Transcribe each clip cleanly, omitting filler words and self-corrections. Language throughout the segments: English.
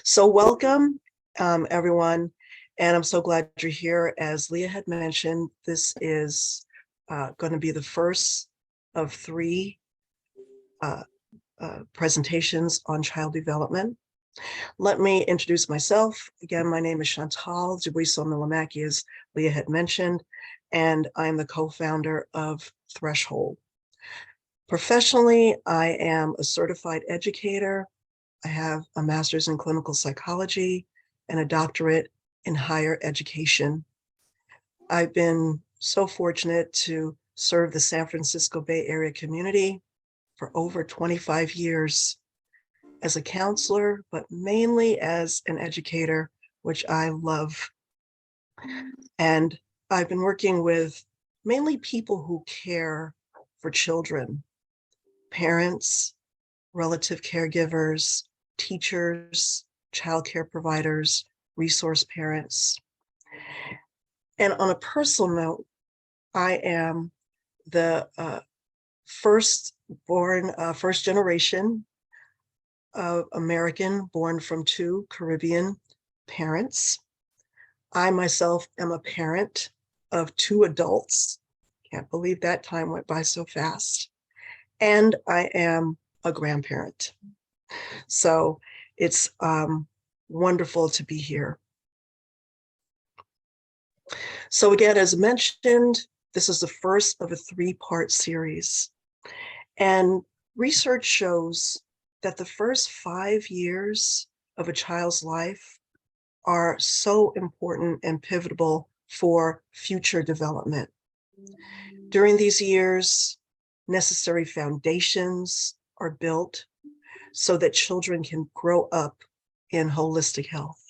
So welcome, everyone, and I'm so glad you're here. As Leah had mentioned, this is going to be the first of three presentations on child development. Let me introduce myself. Again, my name is Chantal Dubuisson-Myllymaki, as Leah had mentioned, and I'm the co-founder of Threshold. Professionally, I am a certified educator. I have a master's in clinical psychology and a doctorate in higher education. I've been so fortunate to serve the San Francisco Bay Area community for over 25 years as a counselor, but mainly as an educator, which I love. And I've been working with mainly people who care for children, parents, relative caregivers, teachers, childcare providers, resource parents. And on a personal note, I am the first generation of American born from two Caribbean parents. I myself am a parent of two adults. Can't believe that time went by so fast. And I am a grandparent. So it's wonderful to be here. So again, as mentioned, this is the first of a three-part series. And research shows that the first 5 years of a child's life are so important and pivotal for future development. During these years, necessary foundations are built so that children can grow up in holistic health.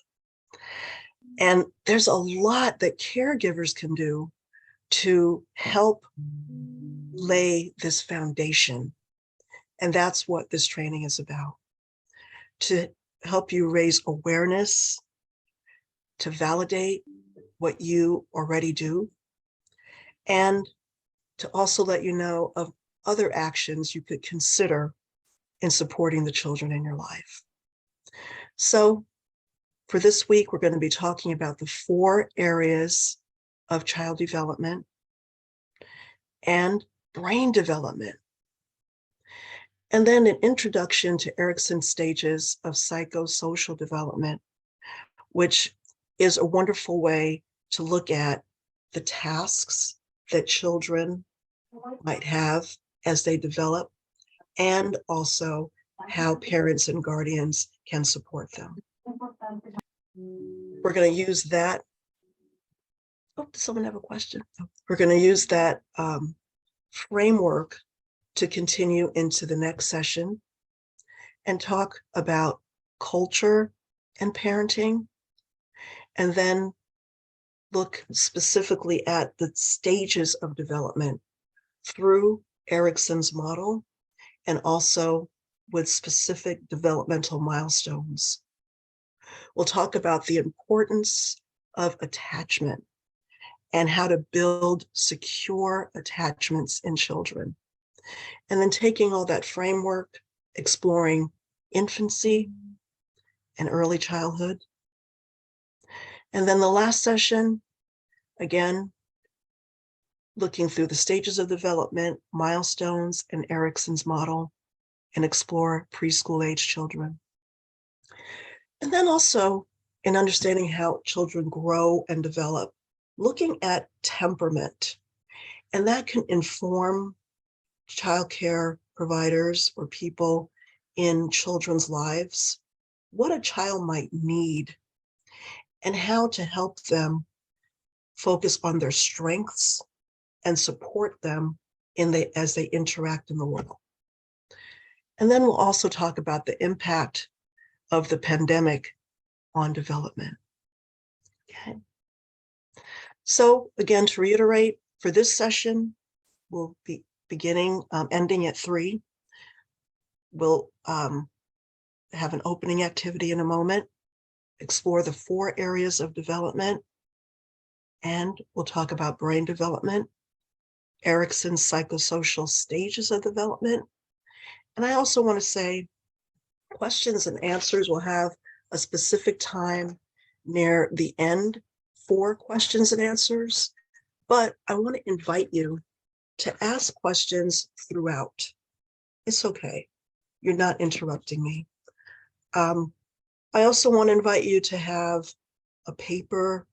And there's a lot that caregivers can do to help lay this foundation. And that's what this training is about, to help you raise awareness, to validate what you already do, and to also let you know of other actions you could consider in supporting the children in your life. So for this week, we're going to be talking about the 4 areas of child development and brain development. And then an introduction to Erikson's stages of psychosocial development, which is a wonderful way to look at the tasks that children might have as they develop, and also how parents and guardians can support them. We're going to use that. Oh, does someone have a question? We're going to use that framework to continue into the next session and talk about culture and parenting, and then look specifically at the stages of development through Erikson's model, and also with specific developmental milestones. We'll talk about the importance of attachment and how to build secure attachments in children. And then taking all that framework, exploring infancy and early childhood. And then the last session, again, looking through the stages of development, milestones, and Erikson's model, and explore preschool age children. And then also in understanding how children grow and develop, looking at temperament, and that can inform childcare providers or people in children's lives, what a child might need and how to help them focus on their strengths and support them as they interact in the world. And then we'll also talk about the impact of the pandemic on development. Okay. So again, to reiterate, for this session, we'll be ending at 3. We'll have an opening activity in a moment, explore the 4 areas of development, and we'll talk about brain development, Erikson's psychosocial stages of development. And I also want to say questions and answers. We'll have a specific time near the end for questions and answers, but I want to invite you to ask questions throughout. It's okay. You're not interrupting me. I also want to invite you to have a paper,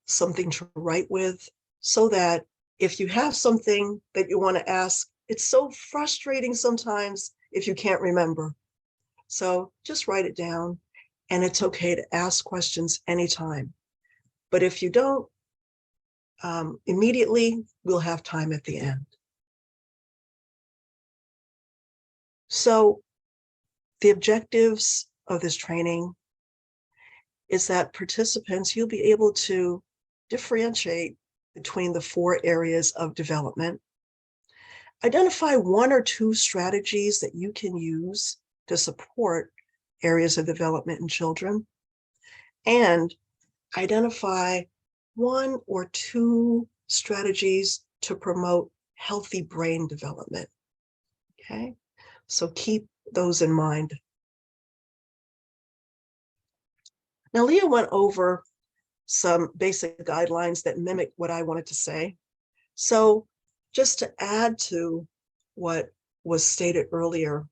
something to write with, so that if you have something that you want to ask, it's so frustrating sometimes if you can't remember. So just write it down, and it's okay to ask questions anytime. But if you don't, immediately, we'll have time at the end. So the objectives of this training is that participants, you'll be able to differentiate between the 4 areas of development. Identify 1 or 2 strategies that you can use to support areas of development in children, and identify 1 or 2 strategies to promote healthy brain development. Okay, so keep those in mind. Now, Leah went over some basic guidelines that mimic what I wanted to say. So just to add to what was stated earlier,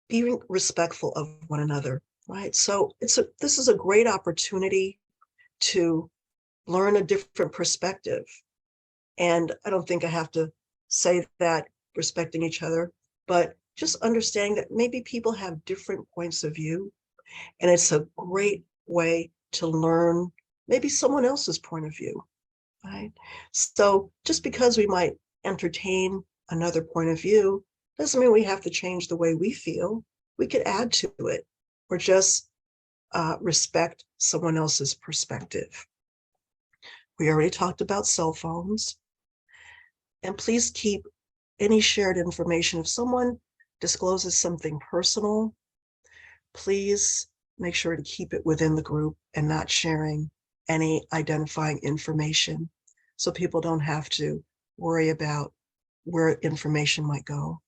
being respectful of one another, right? So this is a great opportunity to learn a different perspective. And I don't think I have to say that, respecting each other, but just understanding that maybe people have different points of view. And it's a great way to learn maybe someone else's point of view, right? So just because we might entertain another point of view doesn't mean we have to change the way we feel. We could add to it, or just respect someone else's perspective. We already talked about cell phones. And please keep any shared information. If someone discloses something personal, please make sure to keep it within the group and not sharing any identifying information, so people don't have to worry about where information might go.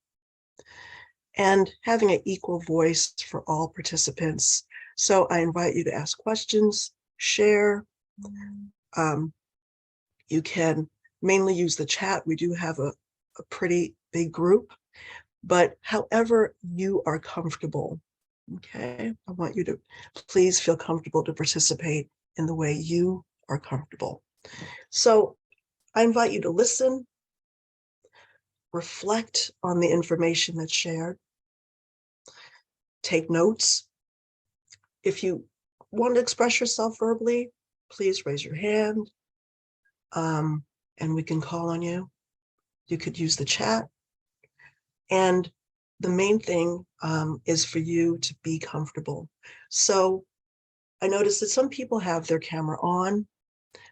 And having an equal voice for all participants. So I invite you to ask questions, share. You can mainly use the chat. We do have a pretty big group, but however you are comfortable, okay? I want you to please feel comfortable to participate in the way you are comfortable. So I invite you to listen, reflect on the information that's shared, take notes. If you want to express yourself verbally, please raise your hand, and we can call on you. You could use the chat. And the main thing is for you to be comfortable. So I noticed that some people have their camera on,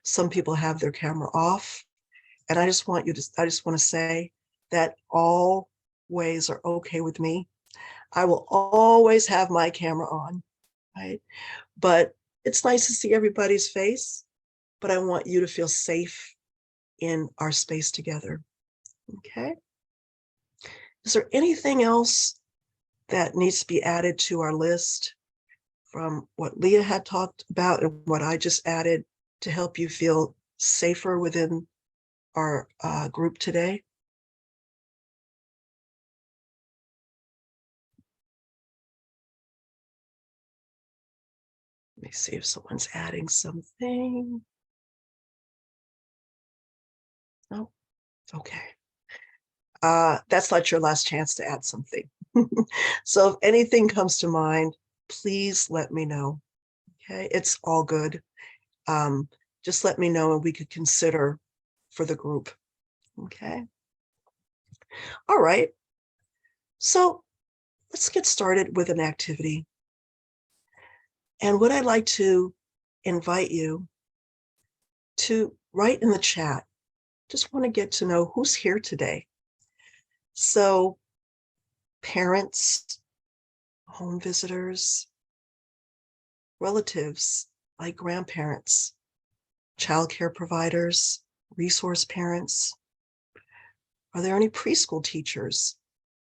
some people have their camera off. And I just want to say that all ways are okay with me. I will always have my camera on, right? But it's nice to see everybody's face, but I want you to feel safe in our space together, okay? Is there anything else that needs to be added to our list from what Leah had talked about and what I just added to help you feel safer within our group today? Let me see if someone's adding something. No, okay. That's not your last chance to add something. So if anything comes to mind, please let me know. Okay, it's all good. Just let me know and we could consider for the group. Okay. All right. So let's get started with an activity. And what I'd like to invite you to write in the chat. Just want to get to know who's here today. So parents, home visitors, relatives like grandparents, childcare providers, resource parents. Are there any preschool teachers,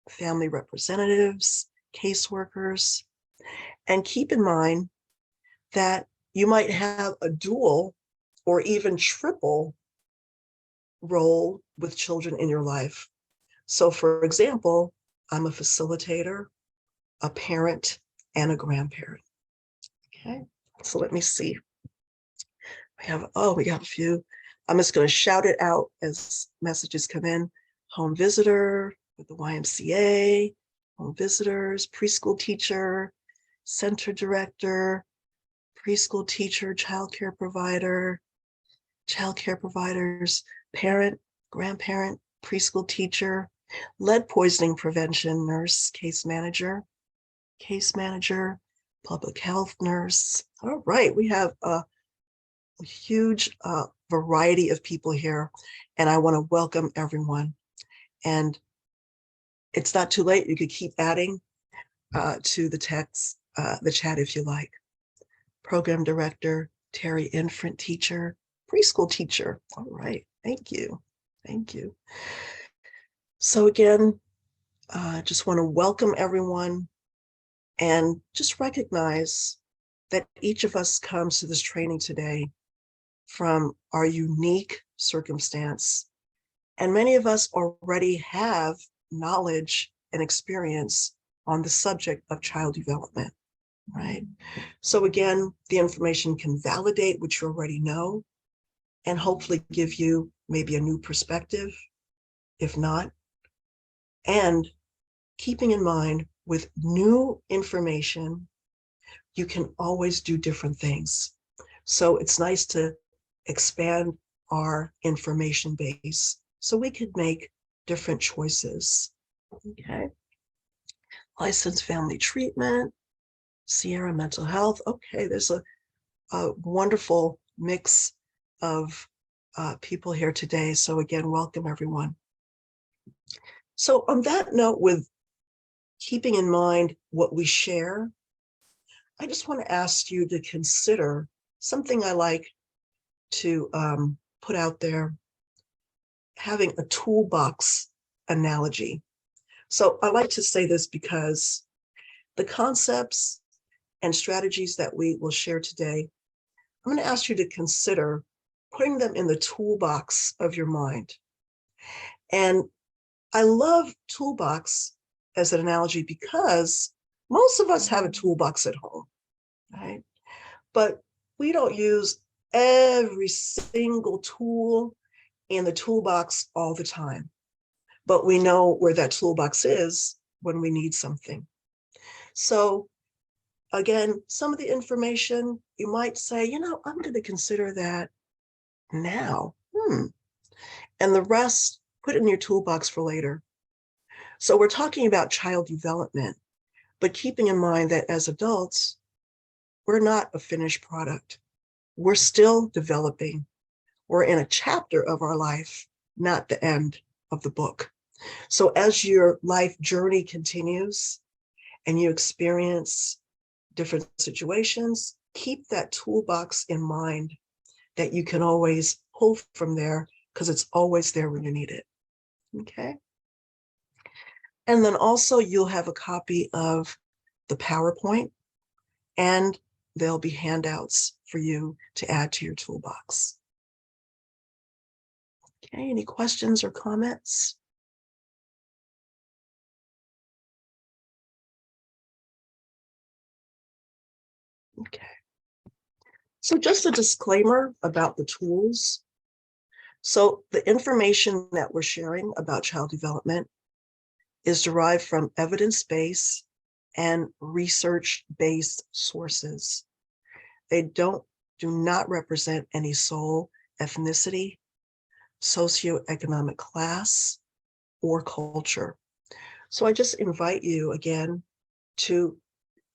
family representatives, caseworkers, And keep in mind that you might have a dual or even triple role with children in your life. So for example, I'm a facilitator, a parent, and a grandparent. Okay, so let me see. We got a few. I'm just going to shout it out as messages come in. Home visitor with the YMCA, home visitors, preschool teacher, center director, preschool teacher, childcare providers, parent, grandparent, preschool teacher, lead poisoning prevention nurse, case manager, public health nurse. All right, we have a huge variety of people here, and I want to welcome everyone. And it's not too late. You could keep adding to the text, the chat if you like. Program director, Terry, infant teacher, preschool teacher. All right, thank you. Thank you. So again, just want to welcome everyone and just recognize that each of us comes to this training today from our unique circumstance. And many of us already have knowledge and experience on the subject of child development, right? So again, the information can validate what you already know and hopefully give you maybe a new perspective, if not. And keeping in mind, with new information, you can always do different things. So it's nice to expand our information base so we could make different choices. Okay. Licensed family treatment, Sierra mental health. Okay, there's a wonderful mix of people here today. So again, welcome everyone. So on that note, with keeping in mind what we share, I just want to ask you to consider something I like to put out there, having a toolbox analogy. So I like to say this because the concepts and strategies that we will share today, I'm going to ask you to consider putting them in the toolbox of your mind. And I love toolbox as an analogy because most of us have a toolbox at home, right? But we don't use every single tool in the toolbox all the time. But we know where that toolbox is when we need something. So again, some of the information you might say, you know, I'm going to consider that now. And the rest, put in your toolbox for later. So we're talking about child development, but keeping in mind that as adults, we're not a finished product. We're still developing. We're in a chapter of our life, not the end of the book. So as your life journey continues and you experience different situations, keep that toolbox in mind that you can always pull from there because it's always there when you need it. Okay. And then also you'll have a copy of the PowerPoint and there'll be handouts for you to add to your toolbox. Okay, any questions or comments? Okay. So just a disclaimer about the tools. So the information that we're sharing about child development is derived from evidence-based and research-based sources. They do not represent any soul, ethnicity, socioeconomic class, or culture. So I just invite you again to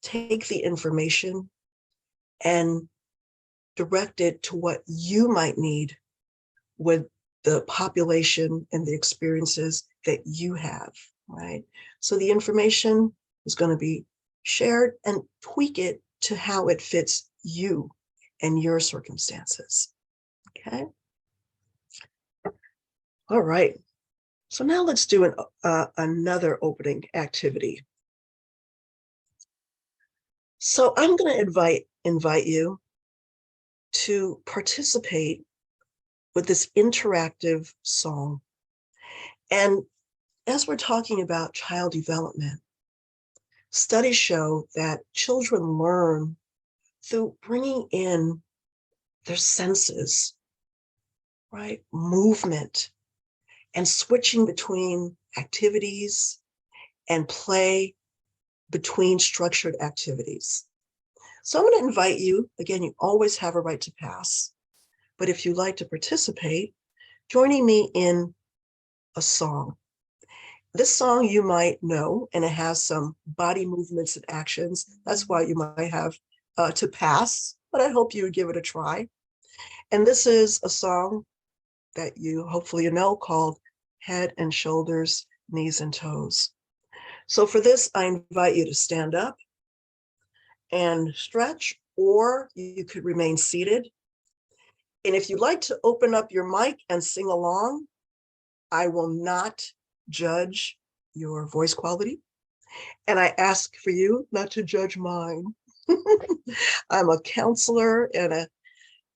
take the information and direct it to what you might need with the population and the experiences that you have, right? So the information is going to be shared and tweak it to how it fits you and your circumstances, okay? All right, so now let's do another opening activity. So I'm going to invite you to participate with this interactive song. And as we're talking about child development, studies show that children learn through bringing in their senses, right? Movement and switching between activities and play between structured activities. So I'm going to invite you, again, you always have a right to pass, but if you'd like to participate, joining me in a song. This song you might know, and it has some body movements and actions. That's why you might have to pass, but I hope you would give it a try. And this is a song that you hopefully you know called Head and Shoulders, Knees and Toes. So for this, I invite you to stand up and stretch, or you could remain seated. And if you'd like to open up your mic and sing along, I will not judge your voice quality. And I ask for you not to judge mine. I'm a counselor and a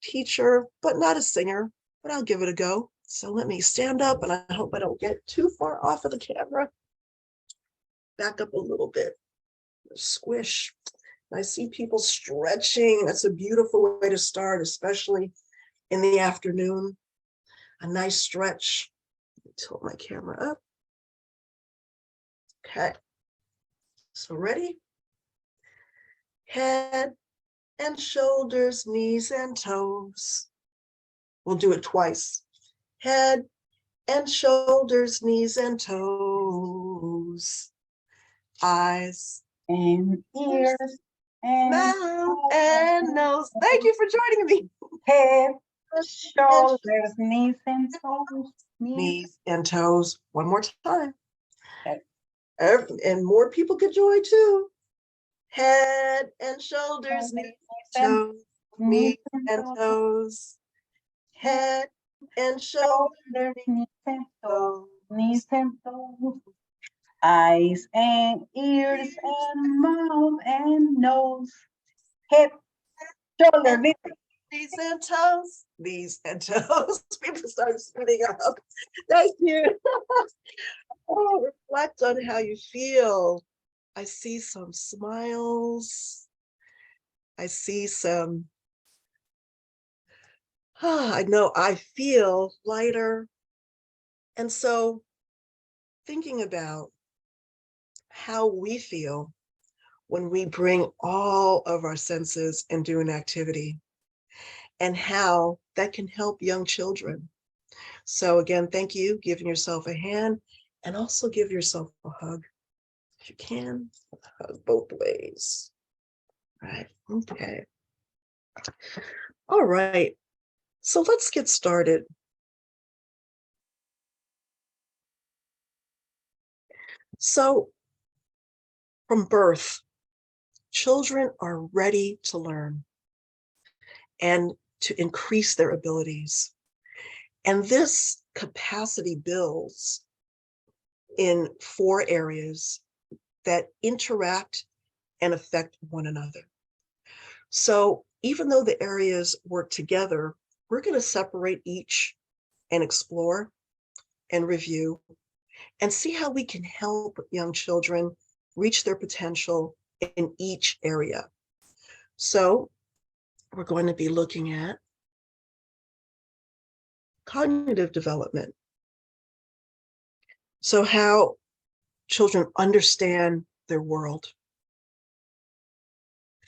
teacher, but not a singer, but I'll give it a go. So let me stand up, and I hope I don't get too far off of the camera. Back up a little bit. Squish. I see people stretching. That's a beautiful way to start, especially in the afternoon. A nice stretch. Tilt my camera up. Okay. So ready? Head and shoulders, knees and toes. We'll do it twice. Head and shoulders, knees and toes. Eyes and ears and mouth and nose. Thank you for joining me. head, shoulders, knees and toes. Knees and toes. One more time. Okay. And more people could join too. Head and shoulders, knees and toes. Knees and toes. Head and shoulders, knees and toes. Knees and toes. Eyes and ears and mouth and nose. Head, shoulder, knees and toes. Knees and toes. People start spinning up. Thank you. Oh, reflect on how you feel. I see some smiles. I see some, I know I feel lighter. And so thinking about how we feel when we bring all of our senses and do an activity, and how that can help young children. So again, thank you, giving yourself a hand, and also give yourself a hug. If you can, hug both ways. Right, okay. All right, so let's get started. So from birth, children are ready to learn and to increase their abilities. And this capacity builds in 4 areas that interact and affect one another. So even though the areas work together, we're going to separate each and explore and review and see how we can help young children reach their potential in each area. So we're going to be looking at cognitive development. So how children understand their world.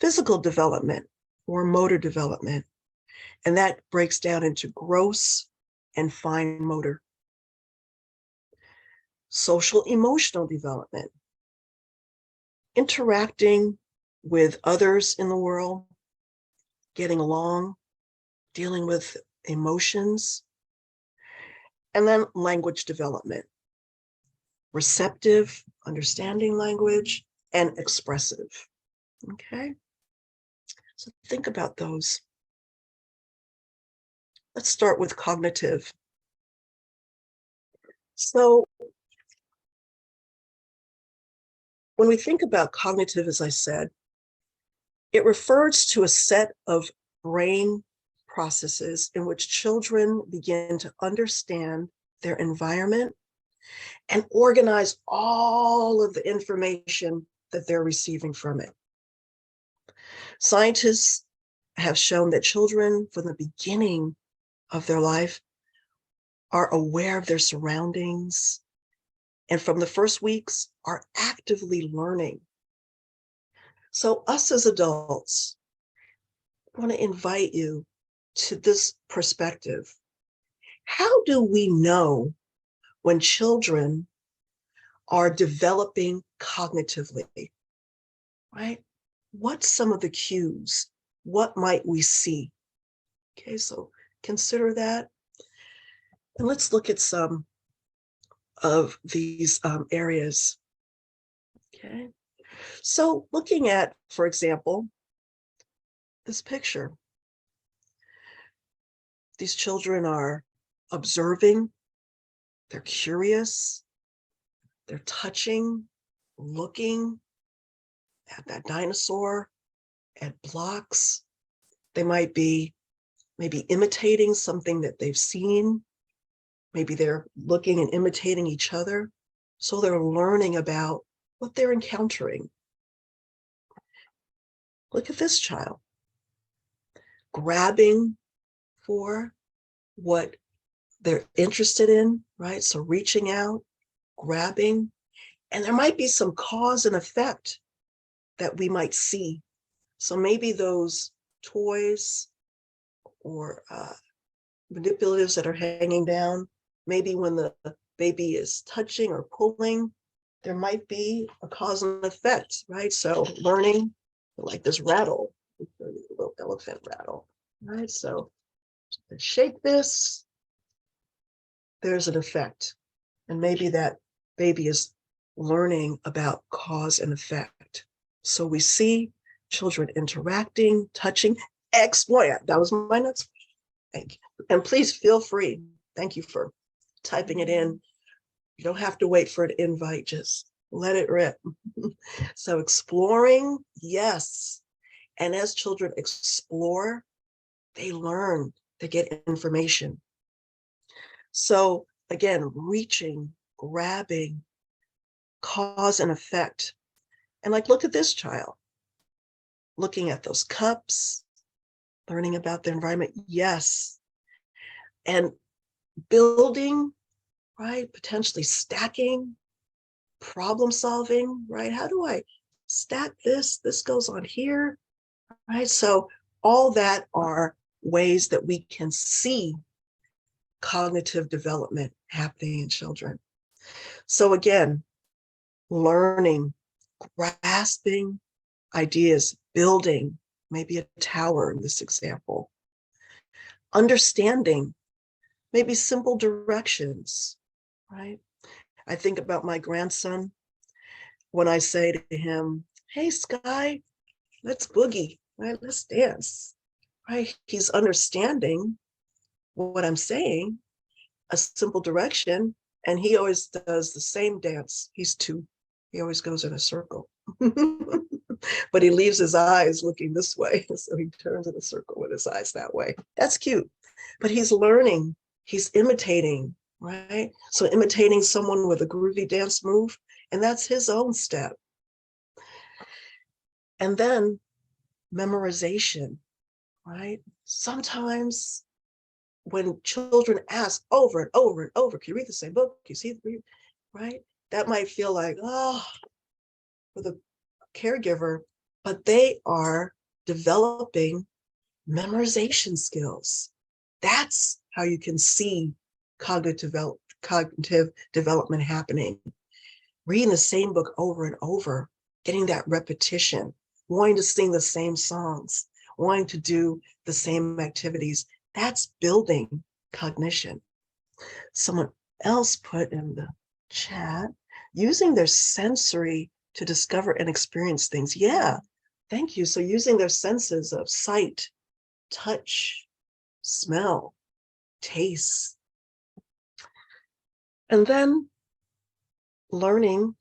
Physical development or motor development, and that breaks down into gross and fine motor. Social emotional development, interacting with others in the world, getting along, dealing with emotions. And then language development, receptive, understanding language, and expressive. Okay, so think about those. Let's start with cognitive. So when we think about cognitive, as I said, It refers to a set of brain processes in which children begin to understand their environment and organize all of the information that they're receiving from it. Scientists have shown that children from the beginning of their life are aware of their surroundings, and from the first weeks are actively learning. So us as adults, I want to invite you to this perspective. How do we know when children are developing cognitively, right? What's some of the cues? What might we see? Okay, so consider that. And let's look at some of these areas. Okay, so looking at, for example, this picture. These children are observing, they're curious, they're touching, looking at that dinosaur, at blocks. They might be maybe imitating something that they've seen. Maybe they're looking and imitating each other. So they're learning about what they're encountering. Look at this child, grabbing for what they're interested in, right? So reaching out, grabbing, and there might be some cause and effect that we might see. So maybe those toys or manipulatives that are hanging down, maybe when the baby is touching or pulling, there might be a cause and effect, right? So learning, like this rattle, a little elephant rattle, right? So shake this, there's an effect. And maybe that baby is learning about cause and effect. So we see children interacting, touching, exploit. That was my next. Thank you. And please feel free. Thank you for typing it in. You don't have to wait for an invite, just let it rip. So exploring, yes. And as children explore, they learn, they get information. So again, reaching, grabbing, cause and effect. And like, look at this child, looking at those cups, learning about the environment, yes. And building, right? Potentially stacking, problem solving, right? How do I stack this? This goes on here, right? So all that are ways that we can see cognitive development happening in children. So again, learning, grasping ideas, building, maybe a tower in this example, understanding, maybe simple directions, right? I think about my grandson when I say to him, hey, Sky, let's boogie, right? Let's dance, right? He's understanding what I'm saying, a simple direction, and he always does the same dance. He's 2. He always goes in a circle. But he leaves his eyes looking this way. So he turns in a circle with his eyes that way. That's cute. But he's learning, he's imitating, right? So imitating someone with a groovy dance move, and that's his own step. And then memorization, right? Sometimes when children ask over and over and over, can you read the same book? Can you see the, right? That might feel like, oh, for the caregiver, but they are developing memorization skills. That's how you can see cognitive development happening. Reading the same book over and over, getting that repetition, wanting to sing the same songs, wanting to do the same activities. That's building cognition. Someone else put in the chat, using their sensory to discover and experience things. Yeah, thank you. So using their senses of sight, touch, smell, taste. And then learning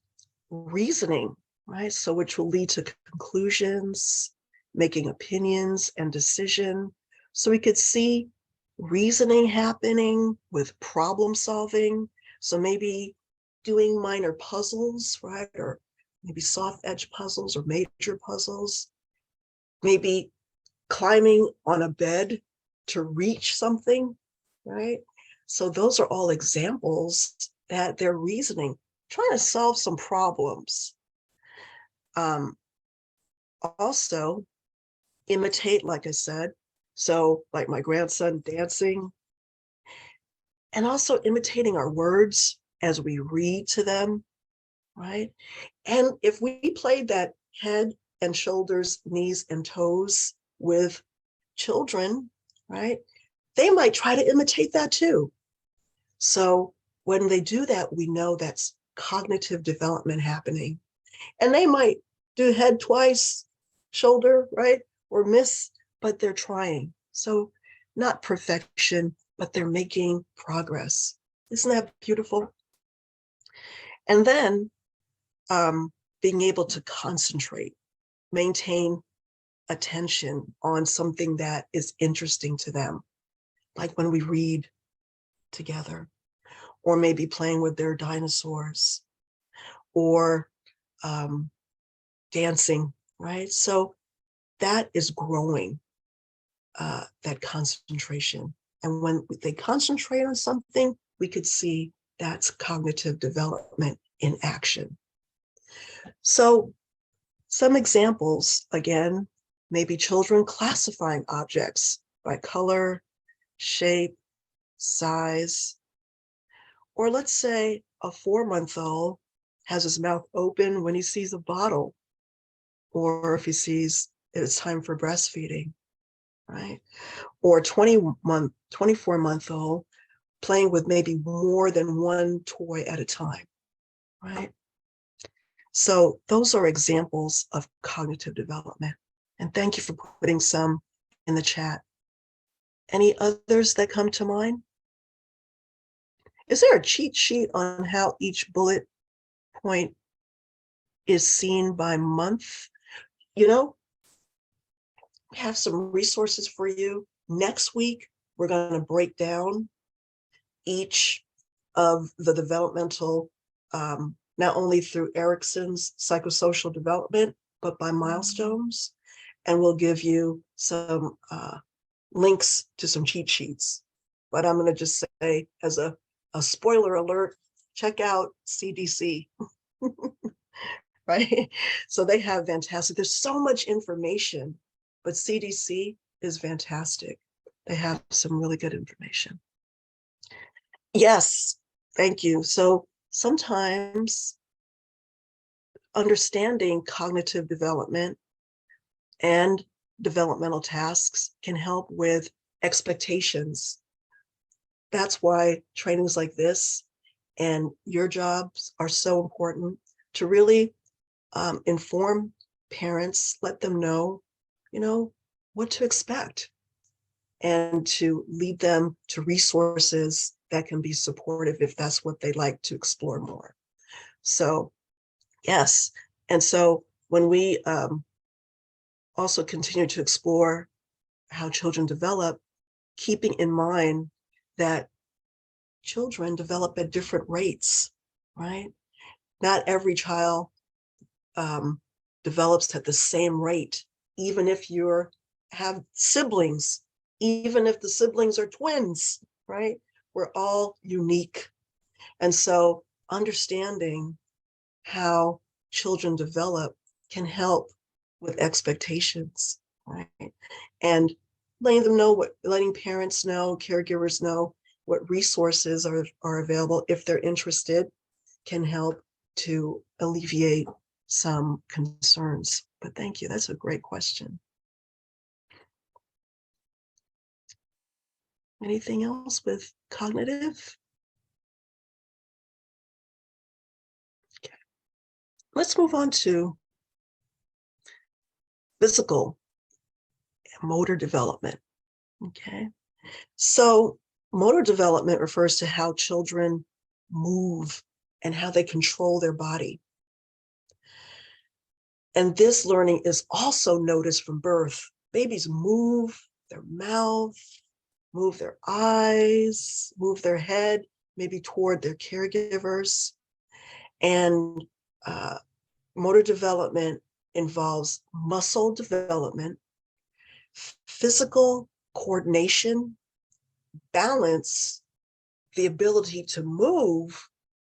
reasoning, right? So which will lead to conclusions, making opinions and decision. So we could see reasoning happening with problem solving. So maybe doing minor puzzles, right? Or maybe soft edge puzzles or major puzzles. Maybe climbing on a bed to reach something, right? So those are all examples that they're reasoning, trying to solve some problems. Also, imitate, like I said. So like my grandson dancing, and also imitating our words as we read to them, right? And if we played that head and shoulders, knees and toes with children, right, they might try to imitate that too. So when they do that, we know that's cognitive development happening. And they might do head twice, shoulder, right, or miss, but they're trying. So not perfection, but they're making progress. Isn't that beautiful? And then being able to concentrate, maintain attention on something that is interesting to them, like when we read together, or maybe playing with their dinosaurs, or dancing, right? So that is growing, that concentration. And when they concentrate on something, we could see that's cognitive development in action. So some examples, again, maybe children classifying objects by color, shape, size, or let's say a 4-month-old has his mouth open when he sees a bottle, or if he sees it's time for breastfeeding, right? Or 24-month-old playing with maybe more than one toy at a time, right? So those are examples of cognitive development. And thank you for putting some in the chat. Any others that come to mind? Is there a cheat sheet on how each bullet point is seen by month? You know, we have some resources for you. Next week, we're going to break down each of the developmental, not only through Erickson's psychosocial development, but by milestones. And we'll give you some links to some cheat sheets. But I'm going to just say, as a spoiler alert, check out CDC, right? So they have fantastic, there's so much information, but CDC is fantastic. They have some really good information. Yes, thank you. So sometimes understanding cognitive development and developmental tasks can help with expectations. That's why trainings like this and your jobs are so important, to really inform parents, let them know, what to expect, and to lead them to resources that can be supportive if that's what they like to explore more. So, yes. And so when we also continue to explore how children develop, keeping in mind that children develop at different rates, right? Not every child develops at the same rate, even if you have siblings, even if the siblings are twins, right? We're all unique. And so understanding how children develop can help with expectations, right? And letting parents know, caregivers know what resources are available if they're interested, can help to alleviate some concerns. But thank you, that's a great question. Anything else with cognitive? Okay. Let's move on to physical and motor development. Okay. So motor development refers to how children move and how they control their body. And this learning is also noticed from birth. Babies move their mouth, move their eyes, move their head, maybe toward their caregivers. And motor development involves muscle development, physical coordination, balance, the ability to move,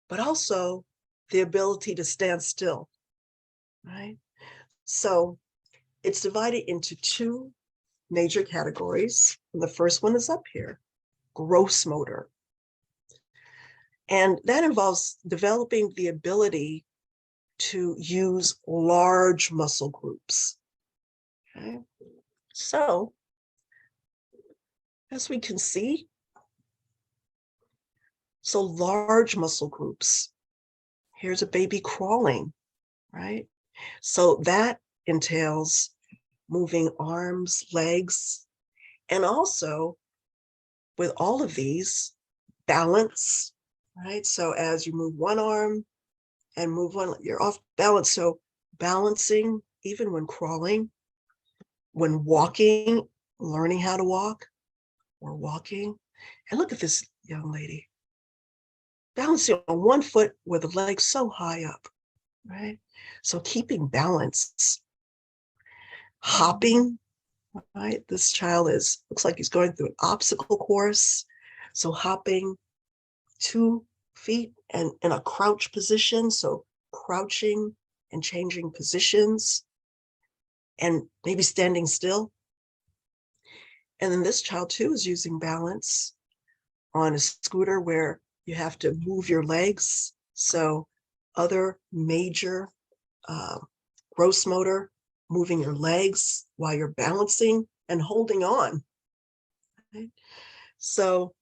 but also the ability to stand still, right? So it's divided into two major categories. And the first one is up here, gross motor. And that involves developing the ability to use large muscle groups. Okay. So, as we can see, so large muscle groups. Here's a baby crawling, right? So that entails moving arms, legs, and also with all of these, balance, right? So as you move one arm and move one, you're off balance. So balancing, even when crawling, when walking, learning how to walk or walking. And look at this young lady, balancing on one foot with the legs so high up, right? So keeping balance, hopping, right? This child looks like he's going through an obstacle course. So hopping 2 feet and in a crouch position. So crouching and changing positions and maybe standing still. And then this child too is using balance on a scooter where you have to move your legs. So other major gross motor, moving your legs while you're balancing and holding on. Okay. So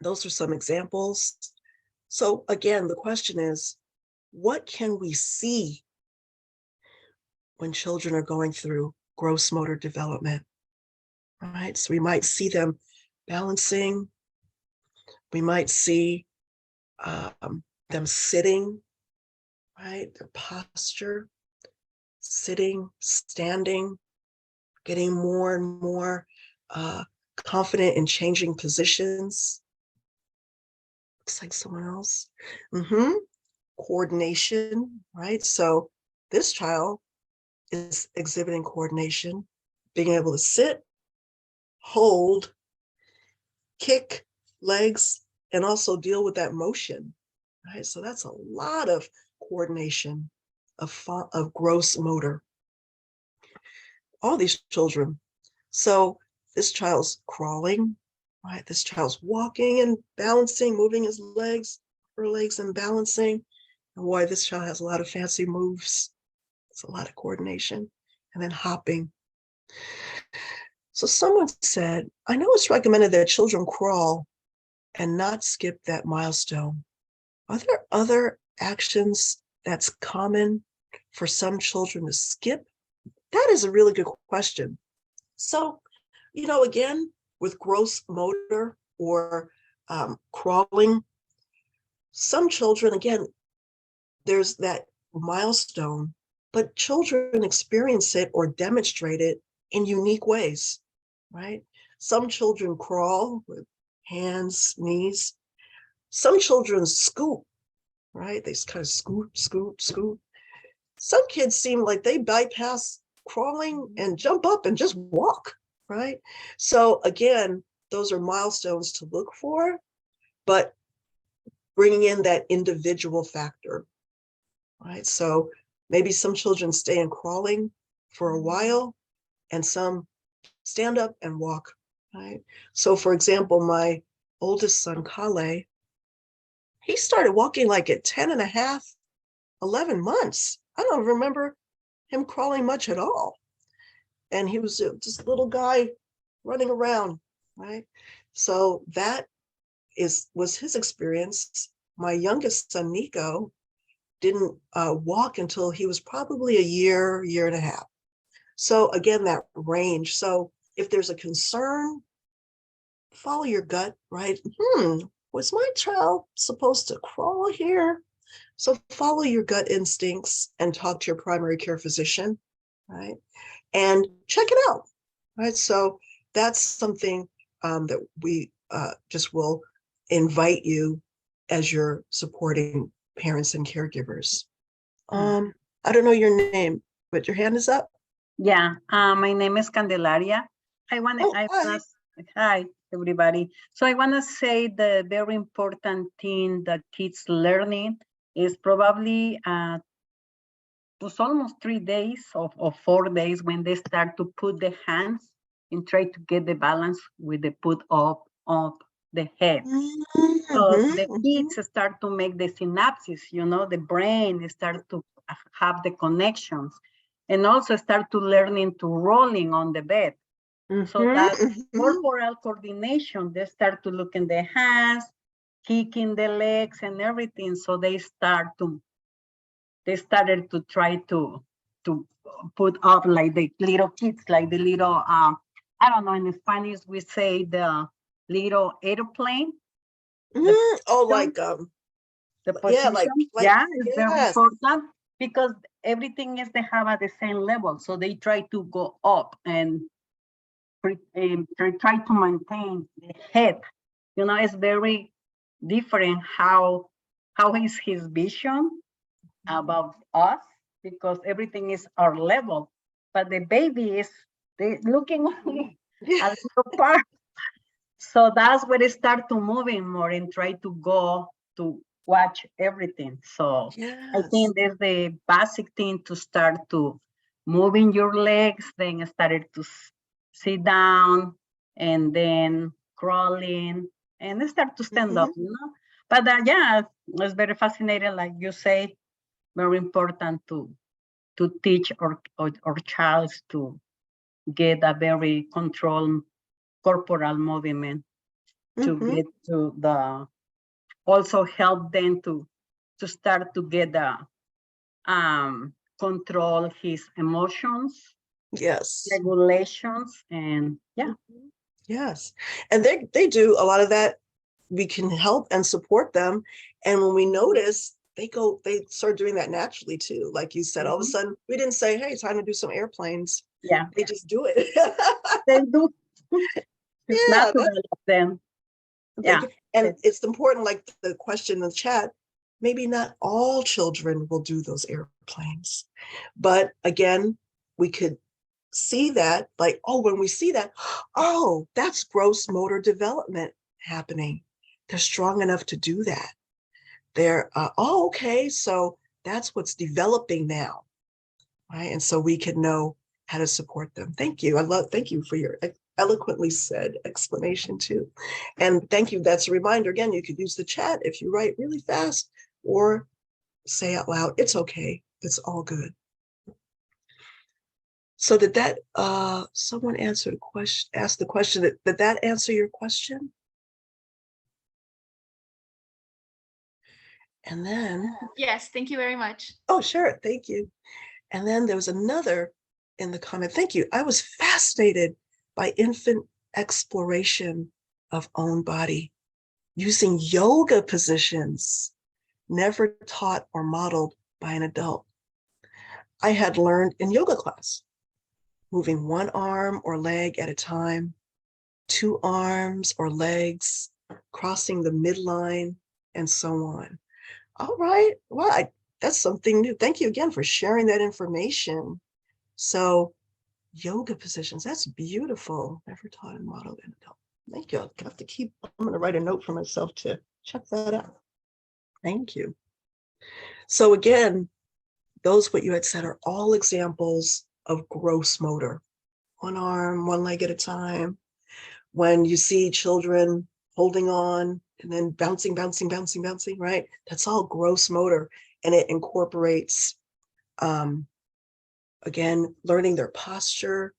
those are some examples. So again, the question is, what can we see when children are going through gross motor development? All right, so we might see them balancing. We might see them sitting, right? Their posture, sitting, standing, getting more and more confident in changing positions. Looks like someone else. Coordination, right? So this child is exhibiting coordination, being able to sit, hold, kick legs, and also deal with that motion, right? So that's a lot of coordination of gross motor. All these children. So this child's crawling, right? This child's walking and balancing, moving his legs, her legs and balancing. And boy, this child has a lot of fancy moves. It's a lot of coordination. And then hopping. So someone said, I know it's recommended that children crawl and not skip that milestone. Are there other actions that's common for some children to skip? That is a really good question. So, again, with gross motor or crawling, some children, again, there's that milestone, but children experience it or demonstrate it in unique ways, right? Some children crawl with hands, knees. Some children scoot, right? They kind of scoot, scoot, scoot. Some kids seem like they bypass crawling and jump up and just walk, right? So again, those are milestones to look for, but bringing in that individual factor, right? So maybe some children stay in crawling for a while and some stand up and walk, right? So for example, my oldest son, Kale, he started walking like at 10 and a half, 11 months. I don't remember him crawling much at all. And he was just a little guy running around, right? So that was his experience. My youngest son, Nico, didn't walk until he was probably a year and a half. So again, that range. So if there's a concern, follow your gut, right? Was my child supposed to crawl here? So follow your gut instincts and talk to your primary care physician, right? And check it out, right? So that's something that we just will invite you as you're supporting parents and caregivers. I don't know your name, but your hand is up. Yeah, my name is Candelaria. Hi. Hi, everybody. So I want to say the very important thing that kids learning is probably was almost 3 days or 4 days when they start to put the hands and try to get the balance with the put up of the head. So the kids start to make the synapses, the brain start to have the connections and also start to learning to rolling on the bed. So that corporal coordination, they start to look in the hands, kicking the legs and everything. So they started to try to put up like the little kids, like the little, I don't know, in Spanish, we say the little airplane. Oh, like, The yeah, position, like, yeah, it's very yes. important because everything is they have at the same level. So they try to go up and try to maintain the head. It's very different how is his vision about us because everything is our level, but the baby is looking only a little part. So that's where they start to moving more and try to go to watch everything. So I think that's the basic thing to start to moving your legs, then started to sit down and then crawling and start to stand up, But yeah, it's very fascinating, like you say, very important to teach our child to get a very controlled corporal movement to get to the also help them to start to get the control his emotions, Yes. regulations, and yeah. Yes. And they do a lot of that. We can help and support them. And when we notice, they start doing that naturally too. Like you said, all of a sudden we didn't say, hey, time to do some airplanes. Yeah. They just do it. They do. It's Yeah. natural of them. Yeah. And it's important, like the question in the chat, maybe not all children will do those airplanes. But again, we could see that, like, oh, when we see that, oh, that's gross motor development happening. They're strong enough to do that. They're, oh, okay, so that's what's developing now, right? And so we can know how to support them. Thank you. Thank you for your eloquently said explanation too. And thank you. That's a reminder. Again, you could use the chat if you write really fast or say out loud. It's okay. It's all good. So did that, someone asked the question, did that answer your question? And then. Yes, thank you very much. Oh, sure, thank you. And then there was another in the comment, thank you. I was fascinated by infant exploration of own body using yoga positions, never taught or modeled by an adult. I had learned in yoga class, moving one arm or leg at a time, two arms or legs, crossing the midline, and so on. All right, well, that's something new. Thank you again for sharing that information. So yoga positions, that's beautiful. Never taught and modeled in adult. Thank you. I'll have to I'm gonna write a note for myself to check that out. Thank you. So again, those what you had said are all examples of gross motor. One arm, one leg at a time. When you see children holding on and then bouncing, right? That's all gross motor, and it incorporates, again, learning their posture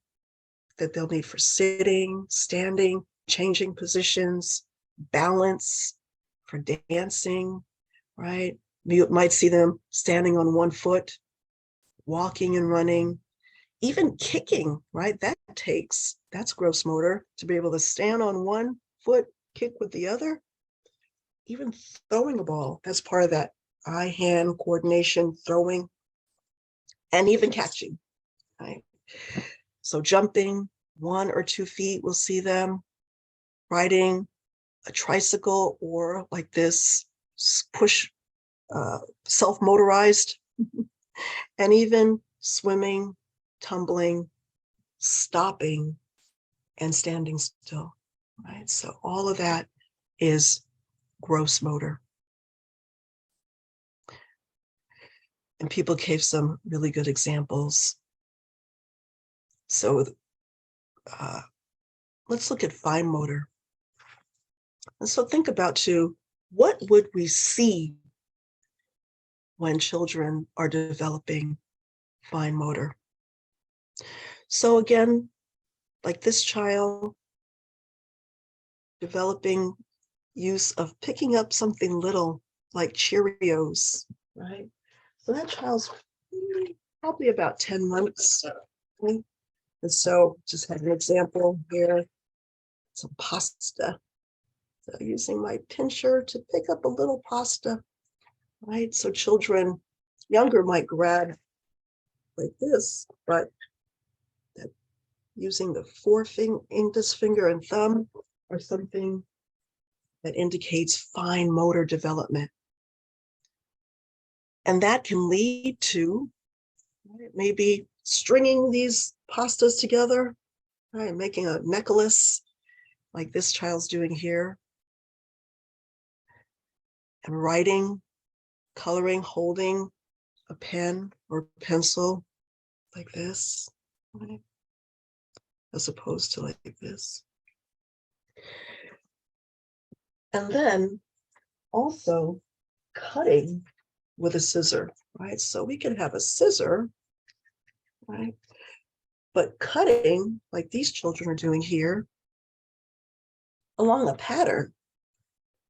that they'll need for sitting, standing, changing positions, balance for dancing, right? You might see them standing on one foot, walking and running, even kicking, right? That's gross motor to be able to stand on one foot, kick with the other, even throwing a ball. That's part of that eye-hand coordination, throwing, and even catching, right? So jumping 1 or 2 feet, we'll see them riding a tricycle or like this push self-motorized, and even swimming, tumbling, stopping, and standing still, right? So all of that is gross motor. And people gave some really good examples. So let's look at fine motor. And so think about too, what would we see when children are developing fine motor? So again, like this child developing use of picking up something little like Cheerios, right? So that child's probably about 10 months. Okay? And so just had an example here, some pasta. So using my pincher to pick up a little pasta, right? So children younger might grab like this, but using the index finger and thumb or something that indicates fine motor development. And that can lead to maybe stringing these pastas together, right? Making a necklace like this child's doing here. And writing, coloring, holding a pen or pencil like this, right? As opposed to like this. And then also cutting with a scissor, right? So we can have a scissor, right? But cutting, like these children are doing here, along a pattern.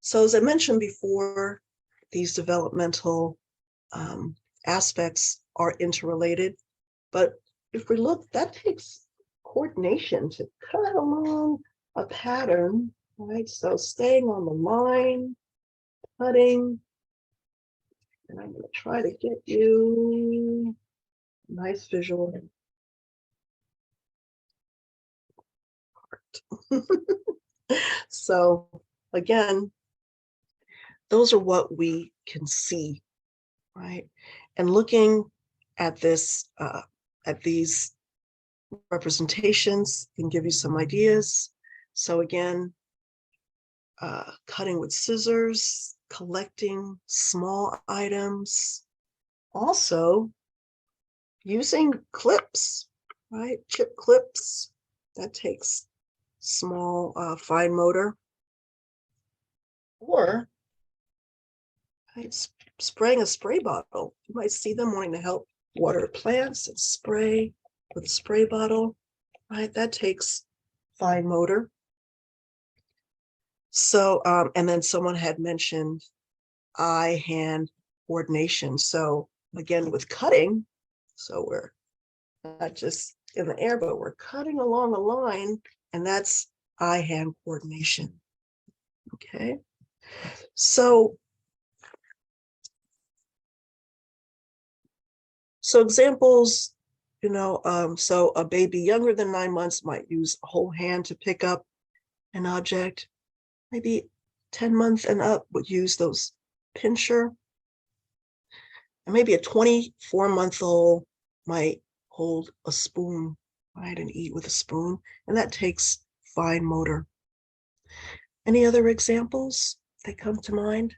So as I mentioned before, these developmental aspects are interrelated. But if we look, that takes coordination to cut along a pattern, right? So staying on the line, cutting, and I'm going to try to get you a nice visual. So again, those are what we can see, right? And looking at this, at these representations can give you some ideas. So again, cutting with scissors, collecting small items, also using clips, right? Chip clips, that takes small fine motor. Or right, spraying a spray bottle. You might see them wanting to help water plants and spray with a spray bottle, right? That takes fine motor. So, and then someone had mentioned eye-hand coordination. So again, with cutting, so we're not just in the air, but we're cutting along a line, and that's eye-hand coordination. Okay. So examples, so a baby younger than 9 months might use a whole hand to pick up an object. Maybe 10 months and up would use those pincher. And maybe a 24-month-old might hold a spoon, right, and eat with a spoon. And that takes fine motor. Any other examples that come to mind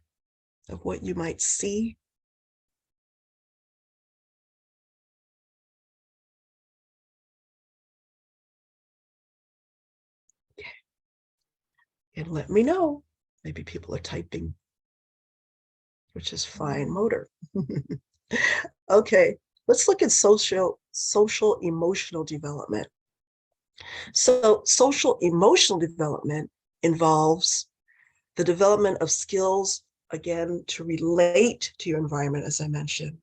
of what you might see? And let me know. Maybe people are typing, which is fine motor. Okay, let's look at social emotional development. So social emotional development involves the development of skills, again, to relate to your environment, as I mentioned,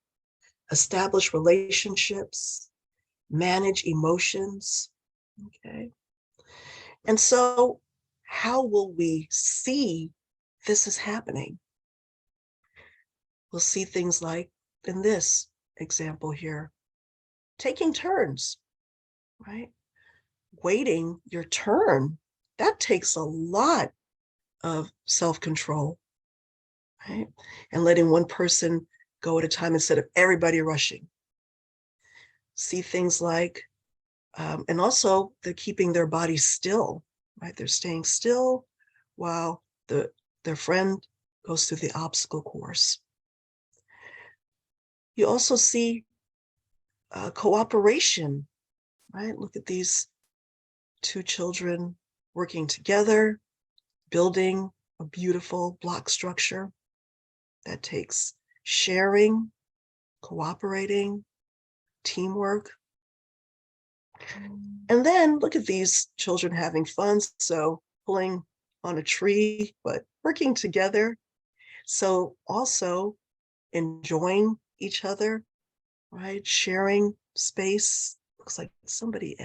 establish relationships, manage emotions, okay? And so how will we see this is happening? we'll see things like in this example here, taking turns, right? Waiting your turn. That takes a lot of self-control, right? And letting one person go at a time instead of everybody rushing. See things like, and also they're keeping their body still, right? They're staying still while their friend goes through the obstacle course. You also see cooperation, right? Look at these two children working together, building a beautiful block structure that takes sharing, cooperating, teamwork. And then look at these children having fun. So pulling on a tree, but working together. So also enjoying each other, right? Sharing space. Looks like somebody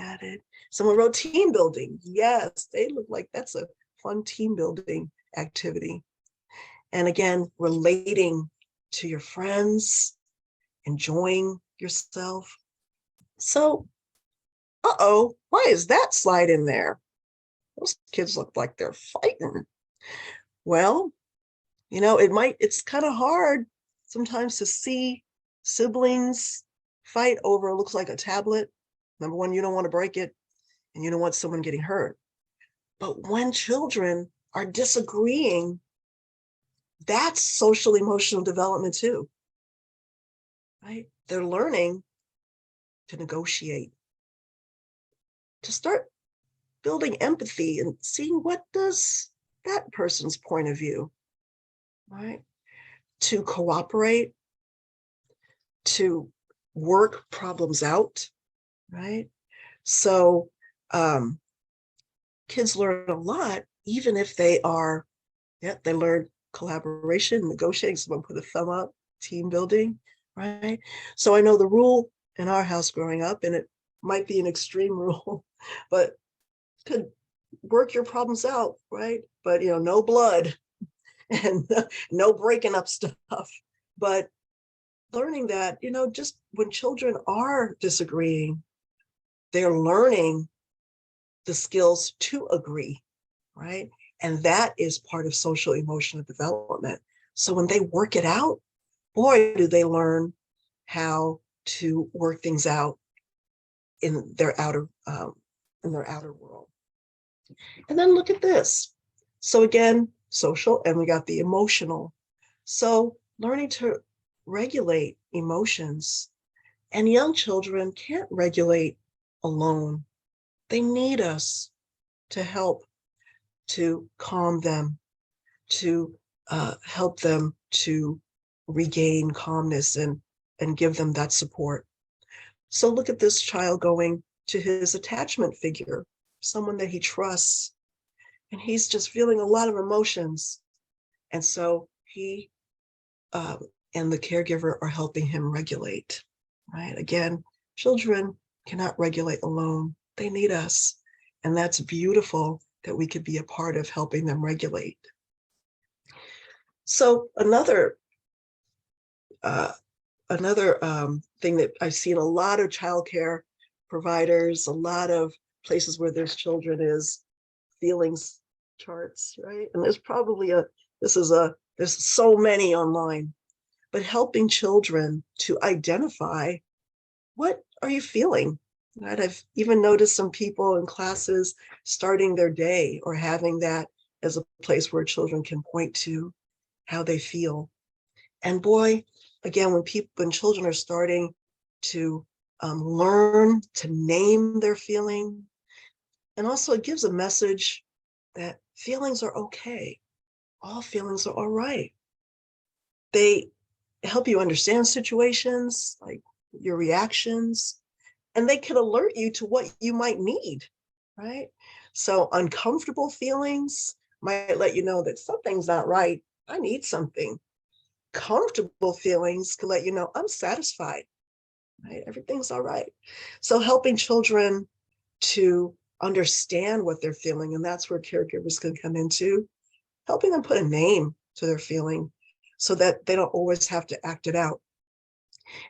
someone wrote team building. Yes, they look like that's a fun team building activity. And again, relating to your friends, enjoying yourself. So, why is that slide in there? Those kids look like they're fighting. Well, it's kind of hard sometimes to see siblings fight over, looks like a tablet. Number one, you don't want to break it and you don't want someone getting hurt. But when children are disagreeing, that's social emotional development too, right? They're learning to negotiate, to start building empathy and seeing what does that person's point of view, right? To cooperate, to work problems out, right? So kids learn a lot, even if they learn collaboration, negotiating, someone put a thumb up, team building, right? So I know the rule in our house growing up, and it might be an extreme rule, but could work your problems out, right? But no blood and no breaking up stuff. But learning that, just when children are disagreeing, they're learning the skills to agree, right? And that is part of social emotional development. So when they work it out, boy, do they learn how to work things out in their outer world. And then look at this. So again, social, and we got the emotional. So learning to regulate emotions, and young children can't regulate alone. They need us to help to calm them, to help them to regain calmness and give them that support. So look at this child going to his attachment figure, someone that he trusts, and he's just feeling a lot of emotions. And so he and the caregiver are helping him regulate, right? Again, children cannot regulate alone. They need us. And that's beautiful that we could be a part of helping them regulate. So another thing that I've seen a lot of childcare providers, a lot of places where there's children, is feelings charts, right? And there's probably there's so many online, but helping children to identify, what are you feeling, right? I've even noticed some people in classes starting their day or having that as a place where children can point to how they feel. And boy, again, when children are starting to learn to name their feeling, and also it gives a message that feelings are okay. All feelings are all right. They help you understand situations, like your reactions, and they can alert you to what you might need, right? So uncomfortable feelings might let you know that something's not right. I need something. Comfortable feelings can let you know I'm satisfied, right? Everything's all right. So helping children to understand what they're feeling, and that's where caregivers can come into, helping them put a name to their feeling. so that they don't always have to act it out,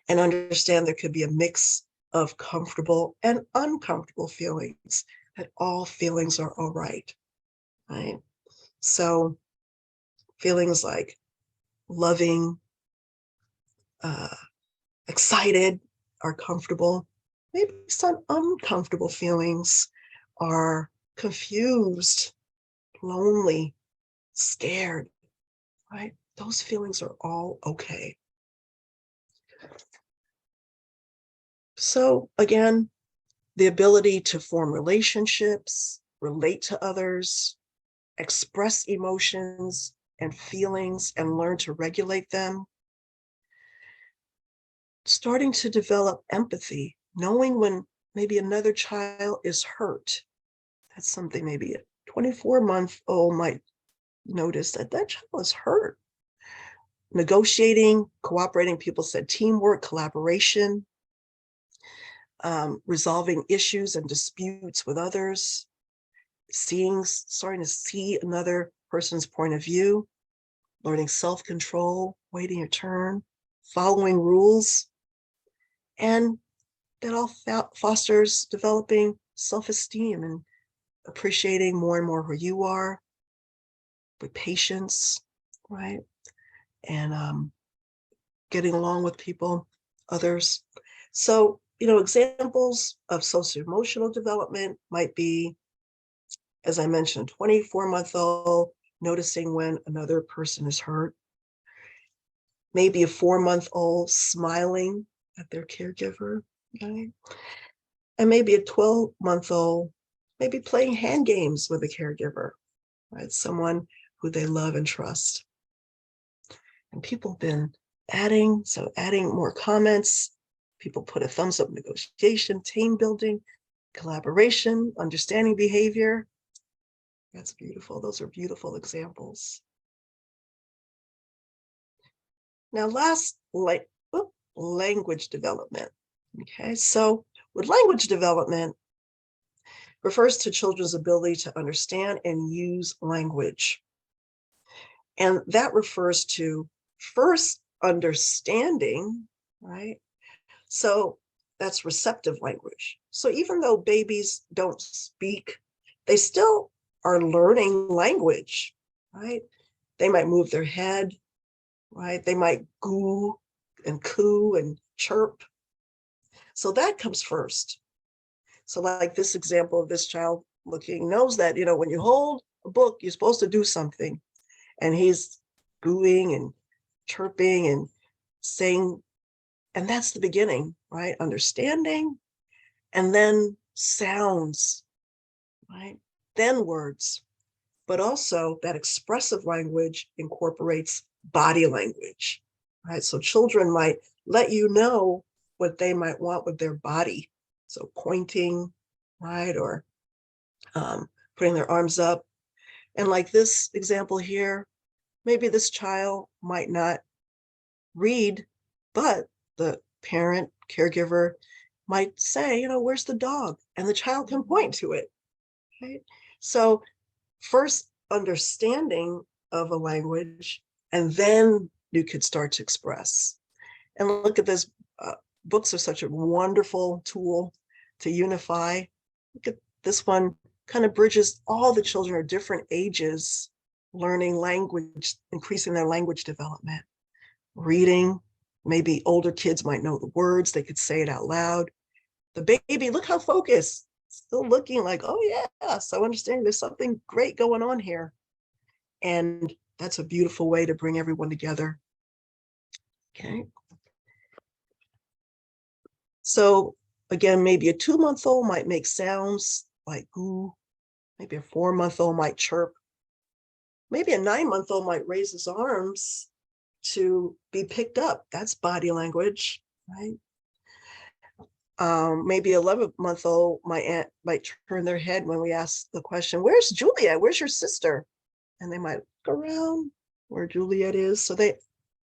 and understand there could be a mix of comfortable and uncomfortable feelings, that all feelings are all right? So feelings like loving, excited are comfortable. Maybe some uncomfortable feelings are confused, lonely, scared, right? Those feelings are all okay. So again, the ability to form relationships, relate to others, express emotions and feelings, and learn to regulate them. Starting to develop empathy, knowing when maybe another child is hurt. That's something maybe a 24-month-old might notice, that that child is hurt. Negotiating, cooperating, people said teamwork, collaboration, resolving issues and disputes with others, starting to see another person's point of view, learning self-control, waiting your turn, following rules, and that all fosters developing self-esteem and appreciating more and more who you are, with patience, right? And getting along with people, others. So, examples of socio-emotional development might be, as I mentioned, 24-month-old noticing when another person is hurt. Maybe a 4-month-old smiling at their caregiver, right? And maybe a 12-month-old maybe playing hand games with a caregiver, right? Someone who they love and trust. And people have been adding more comments. People put a thumbs up: negotiation, team building, collaboration, understanding behavior. That's beautiful. Those are beautiful examples. Now, language development. Okay, so with language development, refers to children's ability to understand and use language. And that refers to first understanding, right? So that's receptive language. So even though babies don't speak, they still are learning language, right? They might move their head, right? They might goo and coo and chirp. So that comes first. So like this example of this child knows that, when you hold a book, you're supposed to do something. And he's gooing and chirping and saying, and that's the beginning, right? Understanding, and then sounds, right? Then words. But also that expressive language incorporates body language, right? So children might let you know what they might want with their body. So pointing, right? Or putting their arms up. And like this example here, maybe this child might not read, but the parent, caregiver might say, where's the dog? And the child can point to it, right? So first understanding of a language, and then you could start to express. And look at this. Books are such a wonderful tool to unify. Look at this one, kind of bridges all the children of different ages, learning language, increasing their language development. Reading, maybe older kids might know the words, they could say it out loud. The baby, look how focused, still looking like, oh yeah, so understanding there's something great going on here. And that's a beautiful way to bring everyone together. Okay. So again, maybe a 2-month-old might make sounds like goo. Maybe a 4-month-old might chirp. Maybe a 9-month-old might raise his arms to be picked up. That's body language, right? Maybe 11-month-old might turn their head when we ask the question, where's Juliet? Where's your sister? And they might look around where Juliet is. So they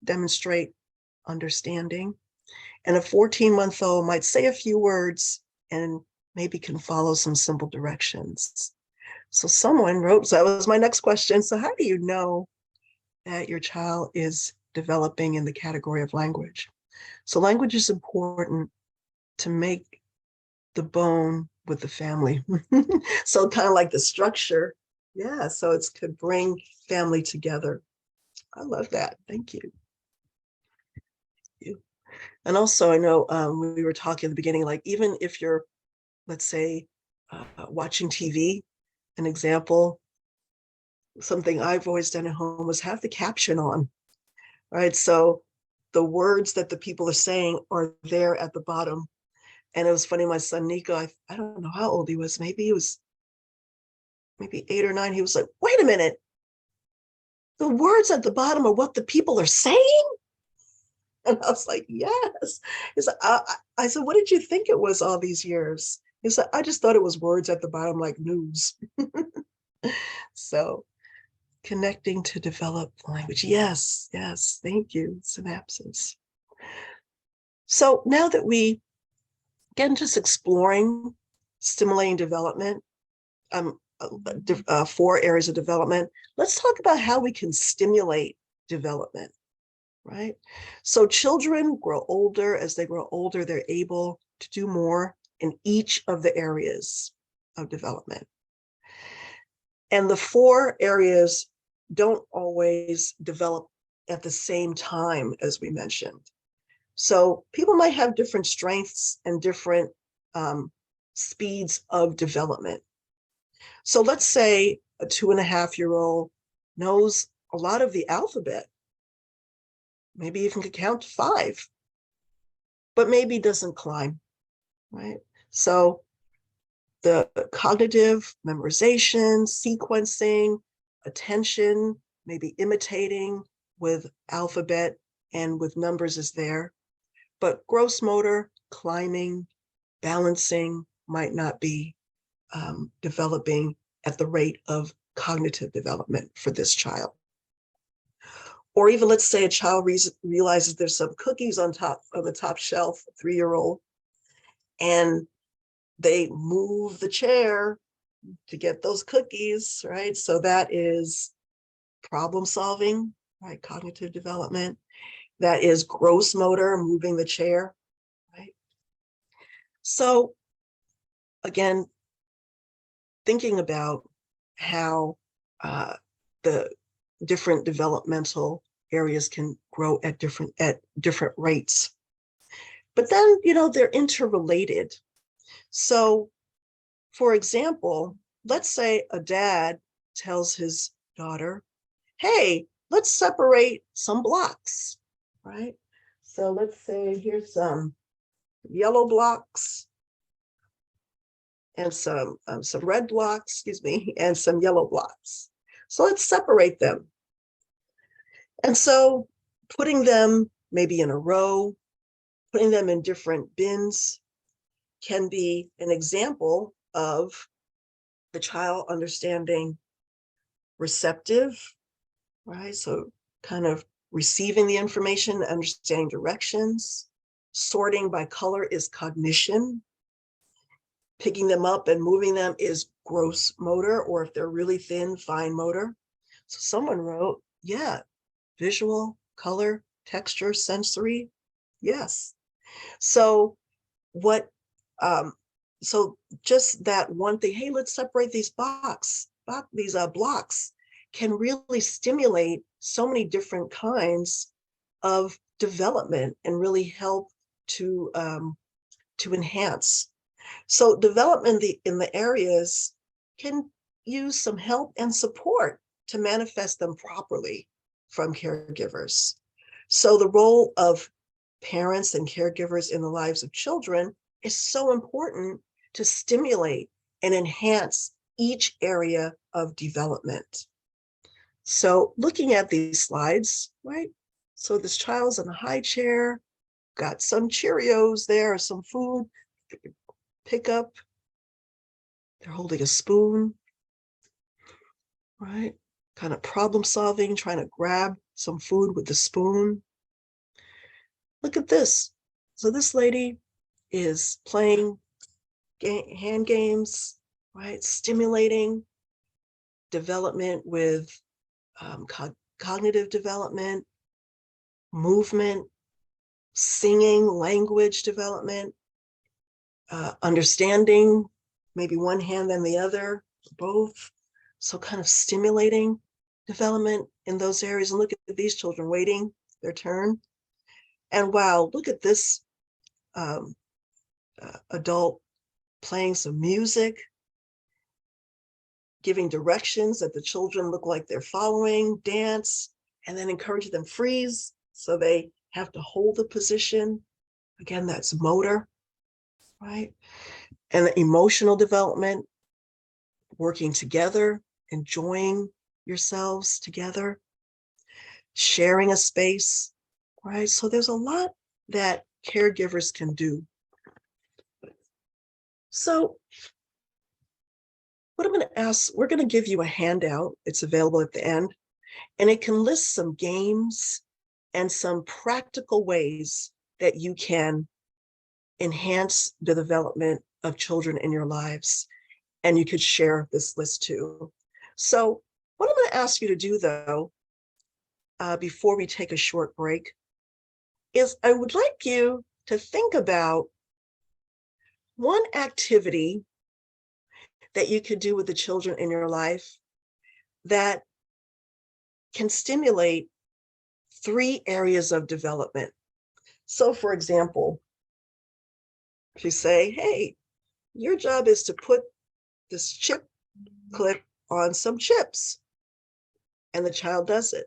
demonstrate understanding. And a 14-month-old might say a few words and maybe can follow some simple directions. So someone wrote, so that was my next question. So how do you know that your child is developing in the category of language. So language is important to make the bone with the family. So kind of like the structure. Yeah, so it's could bring family together. I love that. Thank you. And also, I know we were talking at the beginning, like even if you're, let's say, watching TV, an example, something I've always done at home was have the caption on, right? So the words that the people are saying are there at the bottom. And it was funny, my son Nico, I don't know how old he was, maybe he was maybe 8 or 9. He was like, wait a minute, the words at the bottom are what the people are saying? And I was like, yes. He's like, I said, what did you think it was all these years? He said, I just thought it was words at the bottom like news. So connecting to develop language. Yes, yes, thank you, synapses. So now that we get into exploring stimulating development, 4 areas of development, let's talk about how we can stimulate development, right? So children grow older. As they grow older, they're able to do more in each of the areas of development. And the 4 areas don't always develop at the same time, as we mentioned. So people might have different strengths and different speeds of development. So let's say a 2.5-year-old knows a lot of the alphabet, maybe even could count to 5, but maybe doesn't climb, right? So the cognitive memorization, sequencing, attention, maybe imitating with alphabet and with numbers is there, but gross motor, climbing, balancing might not be developing at the rate of cognitive development for this child. Or even let's say a child realizes there's some cookies on the top shelf, a 3-year-old, and they move the chair to get those cookies, right? So that is problem solving, right? Cognitive development. That is gross motor, moving the chair, right? So again, thinking about how the different developmental areas can grow at different rates. But then, they're interrelated. So, for example, let's say a dad tells his daughter, hey, let's separate some blocks, right? So let's say here's some yellow blocks and some red blocks, and some yellow blocks. So let's separate them. And so putting them maybe in a row, putting them in different bins can be an example of the child understanding receptive, right? So kind of receiving the information, understanding directions. Sorting by color is cognition. Picking them up and moving them is gross motor, or if they're really thin, fine motor. So someone wrote, yeah, visual, color, texture, sensory, yes. So so just that one thing, hey, let's separate these blocks can really stimulate so many different kinds of development and really help to enhance. So development in the areas can use some help and support to manifest them properly from caregivers. So the role of parents and caregivers in the lives of children is so important to stimulate and enhance each area of development. So looking at these slides, right? So this child's in a high chair, got some Cheerios there, some food, pick up. They're holding a spoon, right? Kind of problem solving, trying to grab some food with the spoon. Look at this. So this lady is playing hand games, right? Stimulating development with cognitive development, movement, singing, language development, understanding, maybe one hand then the other, both. So kind of stimulating development in those areas. And look at these children waiting their turn. And wow, look at this adult playing some music, giving directions that the children look like they're following, dance, and then encourage them freeze. So they have to hold the position. Again, that's motor, right? And the emotional development, working together, enjoying yourselves together, sharing a space, right? So there's a lot that caregivers can do. So what I'm going to ask, we're going to give you a handout. It's available at the end, and it can list some games and some practical ways that you can enhance the development of children in your lives. And you could share this list too. So what I'm going to ask you to do, though, before we take a short break, is I would like you to think about one activity that you could do with the children in your life that can stimulate 3 areas of development. So, for example, if you say, hey, your job is to put this chip clip on some chips, and the child does it.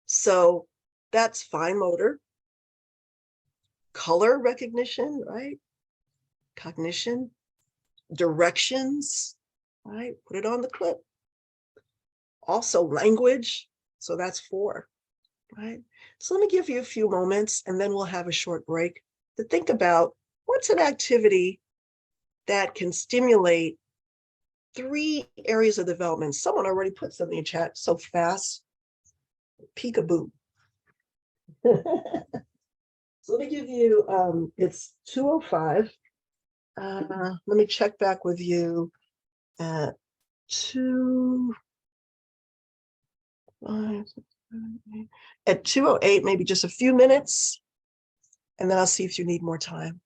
So that's fine motor, color recognition, right? Cognition, directions, right? Put it on the clip. Also language, so that's 4, right? So let me give you a few moments, and then we'll have a short break to think about what's an activity that can stimulate 3 areas of development. Someone already put something in chat so fast. Peekaboo. So let me give you, it's 2:05. Let me check back with you at 2, 5, 6, 7, 8. At 2:08, maybe just a few minutes, and then I'll see if you need more time.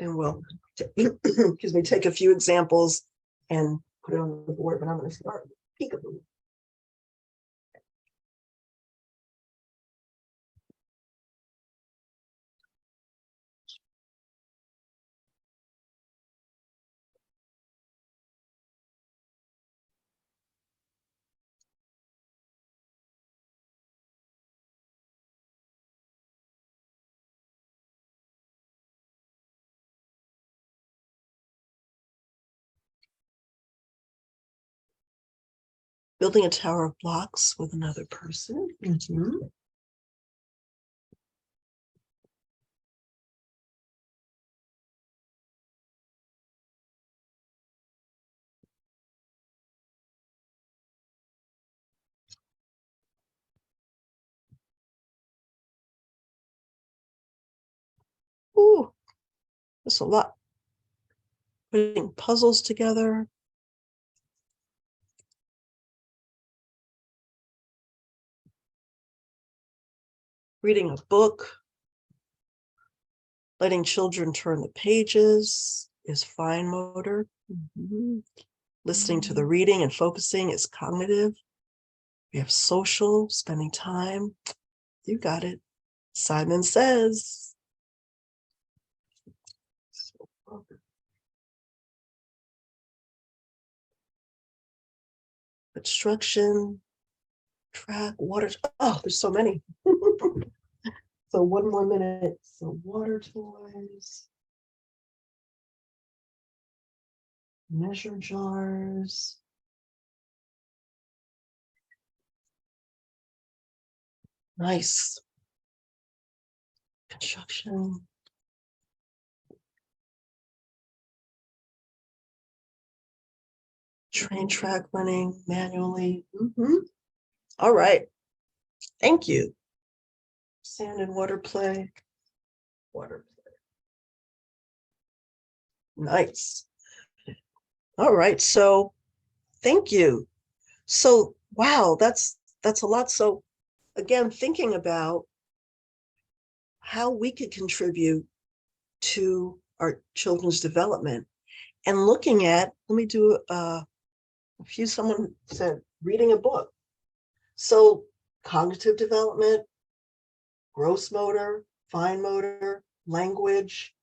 Then we'll, excuse me, take a few examples and put it on the board, but I'm going to start with peekaboo. Building a tower of blocks with another person. Mm-hmm. Ooh, that's a lot. Putting puzzles together. Reading a book. Letting children turn the pages is fine motor. Mm-hmm. Listening to the reading and focusing is cognitive. We have social, spending time. You got it. Simon says. Construction, track, water. Oh, there's so many. So 1 more minute. So water toys. Measure jars. Nice. Construction. Train track running manually. Mm-hmm. All right. Thank you. Sand and water play. Water play. Nice. All right. So thank you. So wow, that's a lot. So again, thinking about how we could contribute to our children's development. And looking at, let me do someone said reading a book. So cognitive development, gross motor, fine motor, language,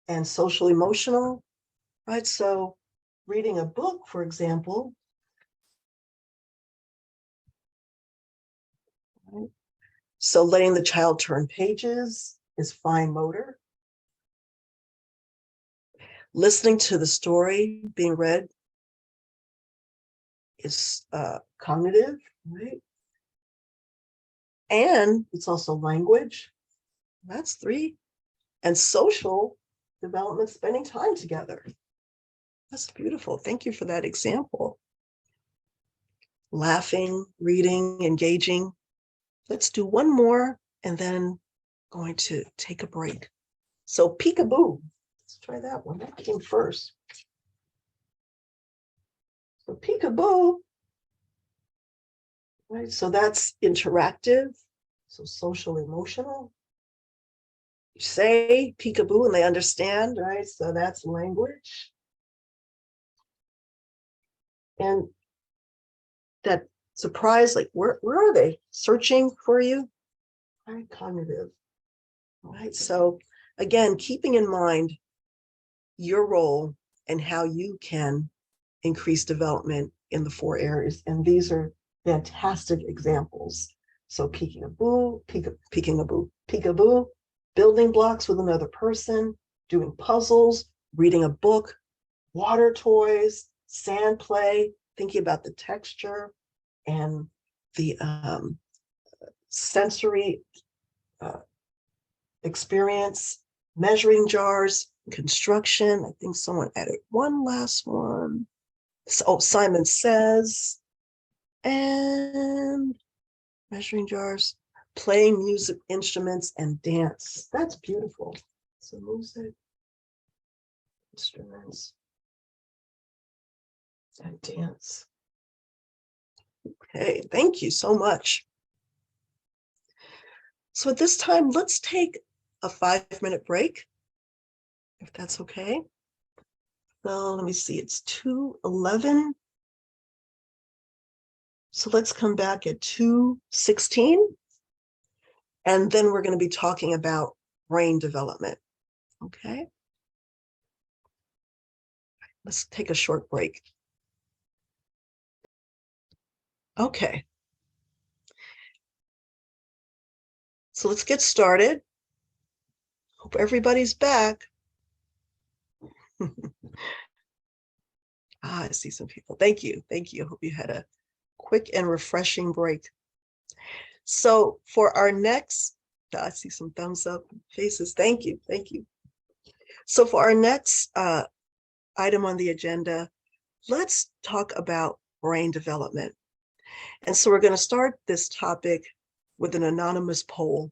and social emotional, right? So reading a book, for example, right? So letting the child turn pages is fine motor. Listening to the story being read is cognitive, right? And it's also language. That's 3. And social development, spending time together. That's beautiful. Thank you for that example. Laughing, reading, engaging. Let's do one more and then going to take a break. So peekaboo. Let's try that one. That came first. So peekaboo. Right. So that's interactive. So social emotional. You say peekaboo and they understand, right? So that's language. And that surprise, like where are they? Searching for you? Right, cognitive. Right. So again, keeping in mind your role and how you can increase development in the 4 areas. And these are fantastic examples. So peekaboo, peekaboo, building blocks with another person, doing puzzles, reading a book, water toys, sand play, thinking about the texture and the sensory experience, measuring jars, construction. I think someone added one last one. So Simon Says, and measuring jars, playing music instruments and dance. That's beautiful. So music, instruments, and dance. Okay, thank you so much. So at this time, let's take a 5-minute break, if that's okay. So let me see, it's 2:11. So let's come back at 2:16. And then we're going to be talking about brain development. Okay. Let's take a short break. Okay. So let's get started. Hope everybody's back. I see some people. Thank you. Thank you. Hope you had a quick and refreshing break. So for our next, I see some thumbs up faces. Thank you. Thank you. So for our next item on the agenda, let's talk about brain development. And so we're going to start this topic with an anonymous poll.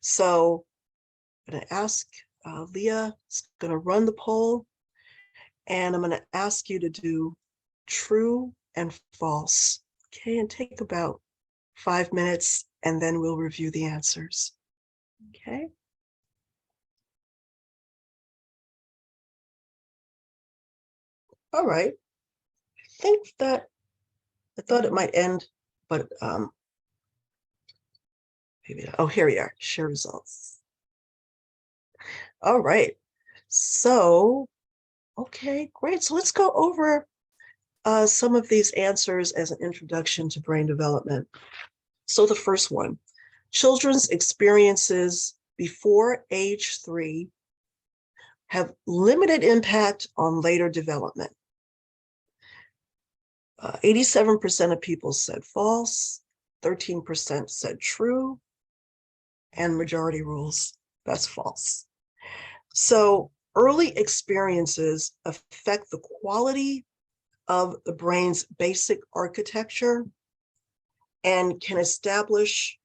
So I'm going to ask Leah is going to run the poll, and I'm going to ask you to do true and false. Okay, and take about 5 minutes, and then we'll review the answers. Okay. All right. I thought it might end, but maybe. Oh, here we are. Share results. All right. So, okay, great. So let's go over some of these answers as an introduction to brain development. So the first one, children's experiences before age 3 have limited impact on later development. 87% of people said false, 13% said true, and majority rules, that's false. So early experiences affect the quality of the brain's basic architecture and can establish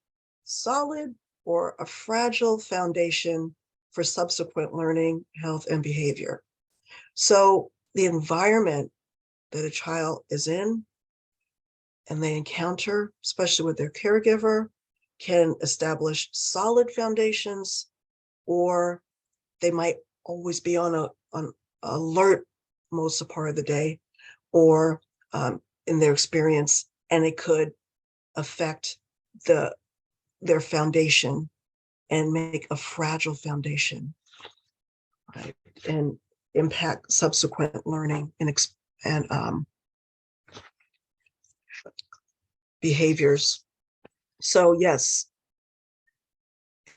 solid or a fragile foundation for subsequent learning, health, and behavior. So the environment that a child is in and they encounter, especially with their caregiver, can establish solid foundations, or they might always be on alert most of part of the day, or in their experience, and it could affect their foundation and make a fragile foundation, right? And impact subsequent learning and behaviors. So yes,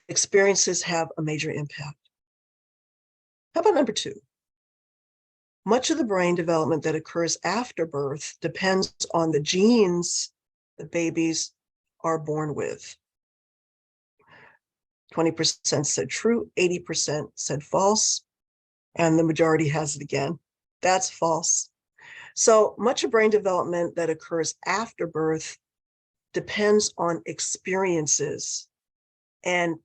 experiences have a major impact. How about number 2? Much of the brain development that occurs after birth depends on the genes the babies are born with. 20% said true, 80% said false, and the majority has it again. That's false. So much of brain development that occurs after birth depends on experiences and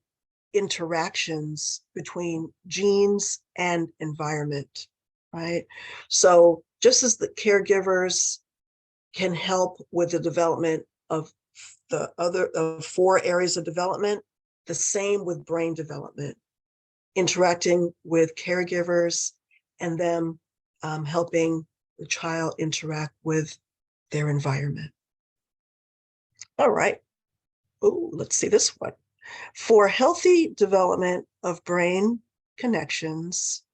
interactions between genes and environment, right? So just as the caregivers can help with the development of the other 4 areas of development, the same with brain development, interacting with caregivers and them helping the child interact with their environment. All right. Oh, let's see this one. For healthy development of brain connections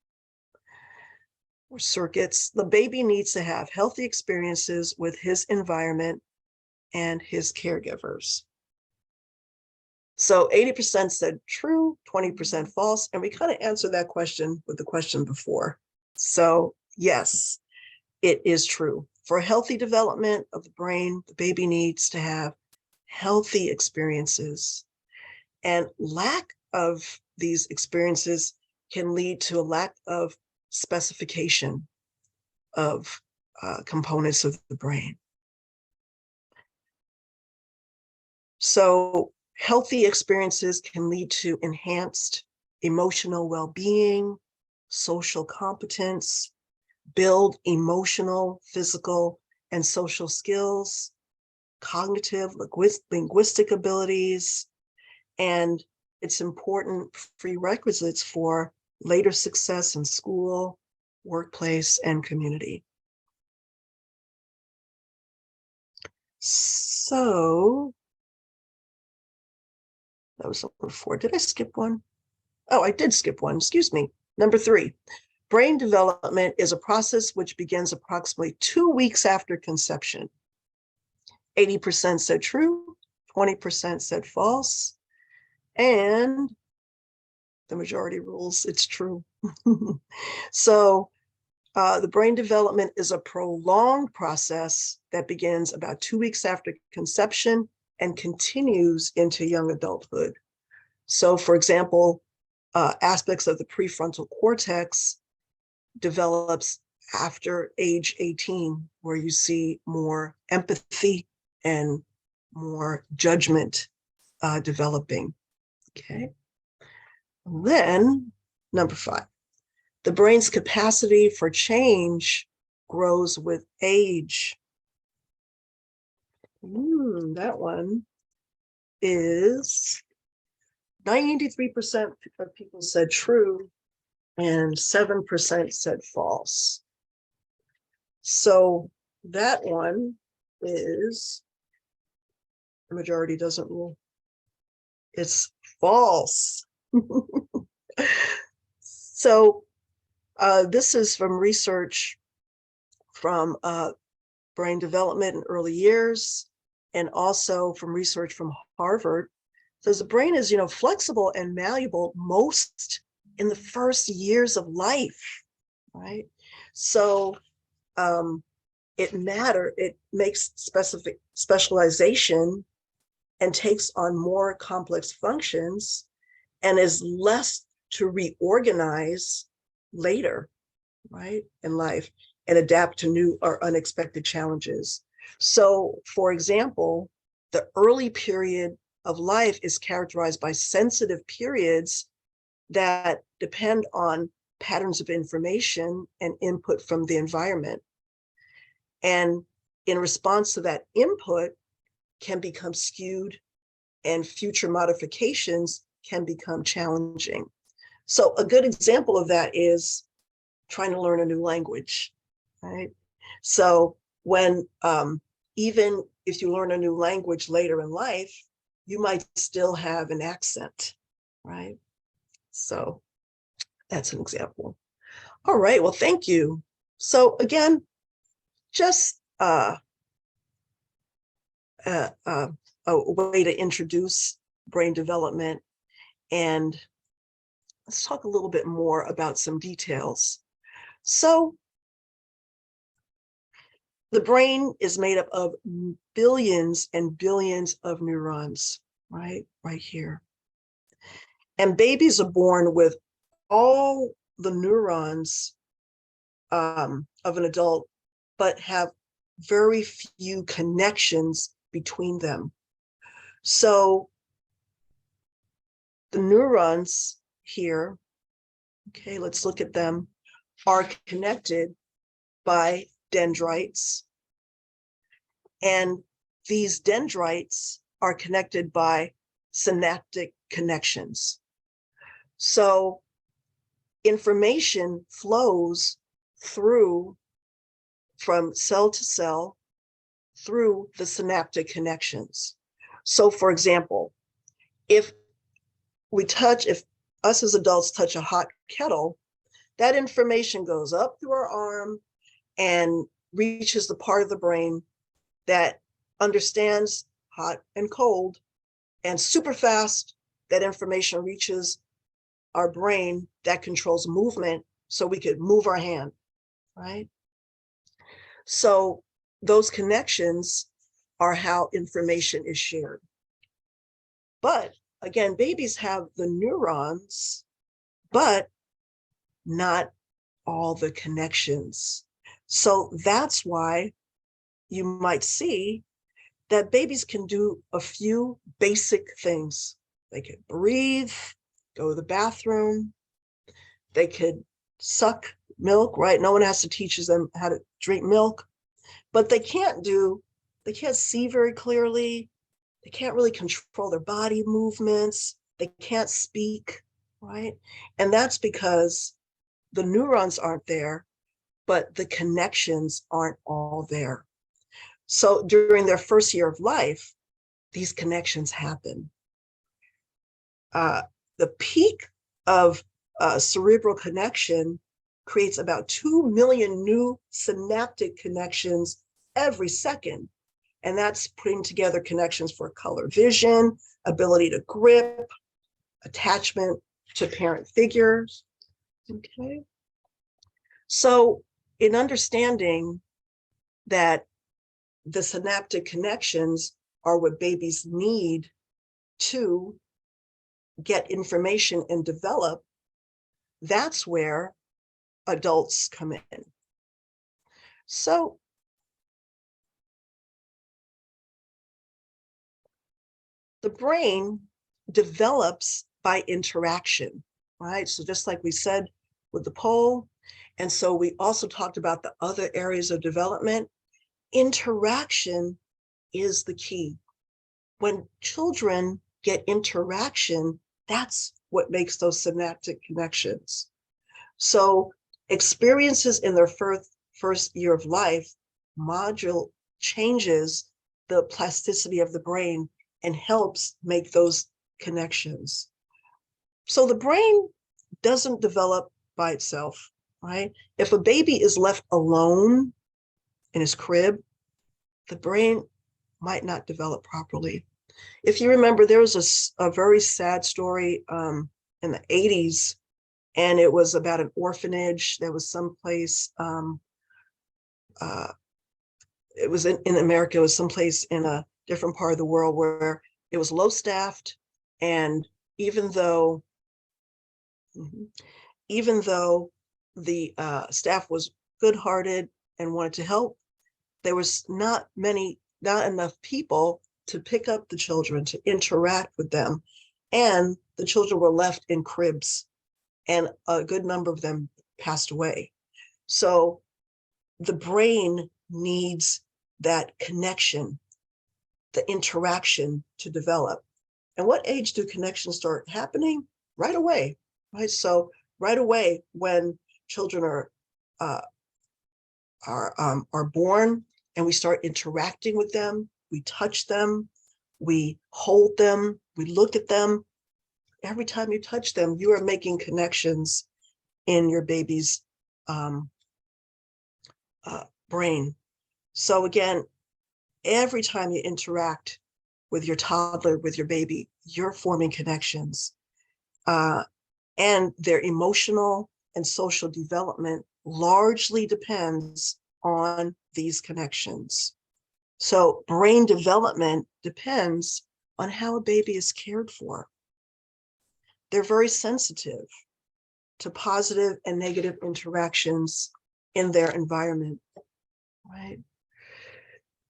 or circuits, the baby needs to have healthy experiences with his environment and his caregivers. So 80% said true, 20% false, and we kind of answered that question with the question before. So yes, it is true. For healthy development of the brain, the baby needs to have healthy experiences, and lack of these experiences can lead to a lack of specification of components of the brain. So healthy experiences can lead to enhanced emotional well-being, social competence, build emotional, physical, and social skills, cognitive, linguistic abilities, and it's important prerequisites for later success in school, workplace, and community. So that was number 4. Did I skip one? Oh, I did skip one. Excuse me. Number 3. Brain development is a process which begins approximately 2 weeks after conception. 80% said true, 20% said false, and the majority rules it's true. So the brain development is a prolonged process that begins about 2 weeks after conception and continues into young adulthood. So for example, aspects of the prefrontal cortex develops after age 18, where you see more empathy and more judgment developing. Okay. Then number 5, the brain's capacity for change grows with age. That one is 93% of people said true and 7% said false. So that one is, the majority doesn't rule. It's false. So this is from research from brain development in early years, and also from research from Harvard. Says the brain is, flexible and malleable most in the first years of life, right? So it makes specific specialization and takes on more complex functions and is less to reorganize later, right, in life and adapt to new or unexpected challenges. So, for example, the early period of life is characterized by sensitive periods that depend on patterns of information and input from the environment. And in response to that input can become skewed and future modifications can become challenging. So a good example of that is trying to learn a new language, right? So when, even if you learn a new language later in life, you might still have an accent, right? So that's an example. All right, well, thank you. So again, just a way to introduce brain development, and let's talk a little bit more about some details. So the brain is made up of billions and billions of neurons, right here. And babies are born with all the neurons of an adult, but have very few connections between them. So the neurons here, okay, let's look at them, are connected by dendrites. And these dendrites are connected by synaptic connections. So information flows through from cell to cell through the synaptic connections. So for example, if us as adults touch a hot kettle, that information goes up through our arm and reaches the part of the brain that understands hot and cold, and super fast, that information reaches our brain that controls movement, so we could move our hand, right? So those connections are how information is shared. But again, babies have the neurons, but not all the connections. So that's why you might see that babies can do a few basic things. They could breathe, go to the bathroom, they could suck milk, right? No one has to teach them how to drink milk, but they can't see very clearly. They can't really control their body movements. They can't speak, right? And that's because the neurons aren't there, but the connections aren't all there. So during their first year of life, these connections happen. The peak of cerebral connection creates about 2 million new synaptic connections every second. And that's putting together connections for color vision, ability to grip, attachment to parent figures. Okay. So in understanding that the synaptic connections are what babies need to get information and develop, that's where adults come in. So the brain develops by interaction, right? So just like we said with the poll, and so we also talked about the other areas of development, interaction is the key. When children get interaction, that's what makes those synaptic connections. So experiences in their first year of life changes the plasticity of the brain and helps make those connections. So the brain doesn't develop by itself, right? If a baby is left alone in his crib, the brain might not develop properly. If you remember, there was a very sad story in the 80s, and it was about an orphanage. There was someplace, it was in America, it was someplace in a different part of the world where it was low staffed. And even though the staff was good-hearted and wanted to help, there was not enough people to pick up the children, to interact with them. And the children were left in cribs, and a good number of them passed away. So the brain needs that connection, the interaction to develop. And what age do connections start happening? Right away, right? So right away when children are born and we start interacting with them, we touch them, we hold them, we look at them. Every time you touch them, you are making connections in your baby's brain. So again, every time you interact with your toddler, with your baby, you're forming connections. And their emotional and social development largely depends on these connections. So brain development depends on how a baby is cared for. They're very sensitive to positive and negative interactions in their environment, right?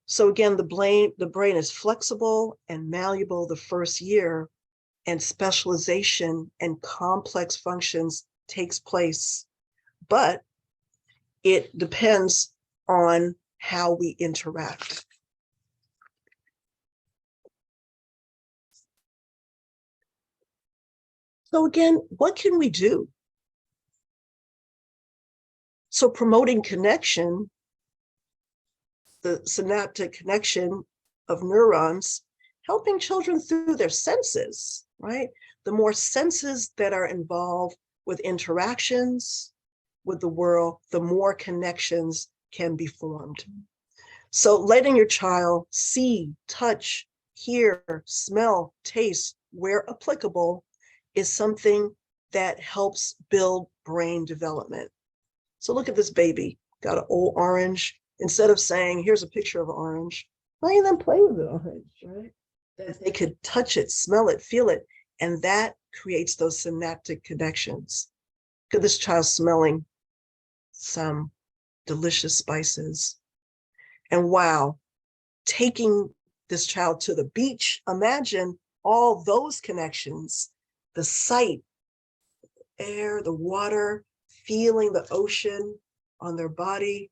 So again, the brain is flexible and malleable the first year, and specialization and complex functions takes place, but it depends on how we interact. So again, what can we do? So promoting connection, the synaptic connection of neurons, helping children through their senses, right? The more senses that are involved with interactions with the world, the more connections can be formed. So letting your child see, touch, hear, smell, taste, where applicable, is something that helps build brain development. So look at this baby, got an old orange. Instead of saying, here's a picture of an orange, letting them play with the orange, right? That they could touch it, smell it, feel it, and that creates those synaptic connections. Look at this child smelling some delicious spices. And wow, taking this child to the beach, imagine all those connections, the sight, air, the water, feeling the ocean on their body,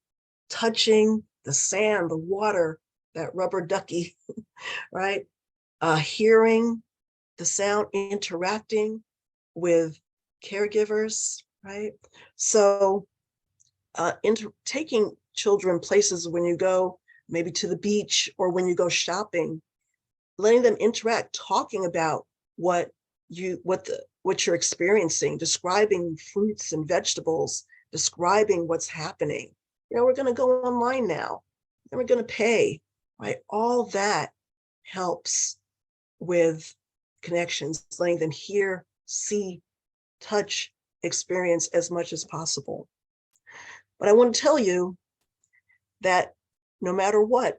touching the sand, the water, that rubber ducky, right? Hearing the sound, interacting with caregivers, right? So taking children places when you go maybe to the beach or when you go shopping, letting them interact, talking about what you're experiencing, describing fruits and vegetables, describing what's happening. You know, we're going to go online now and we're going to pay, right? All that helps with connections, letting them hear, see, touch, experience as much as possible. But I want to tell you that no matter what,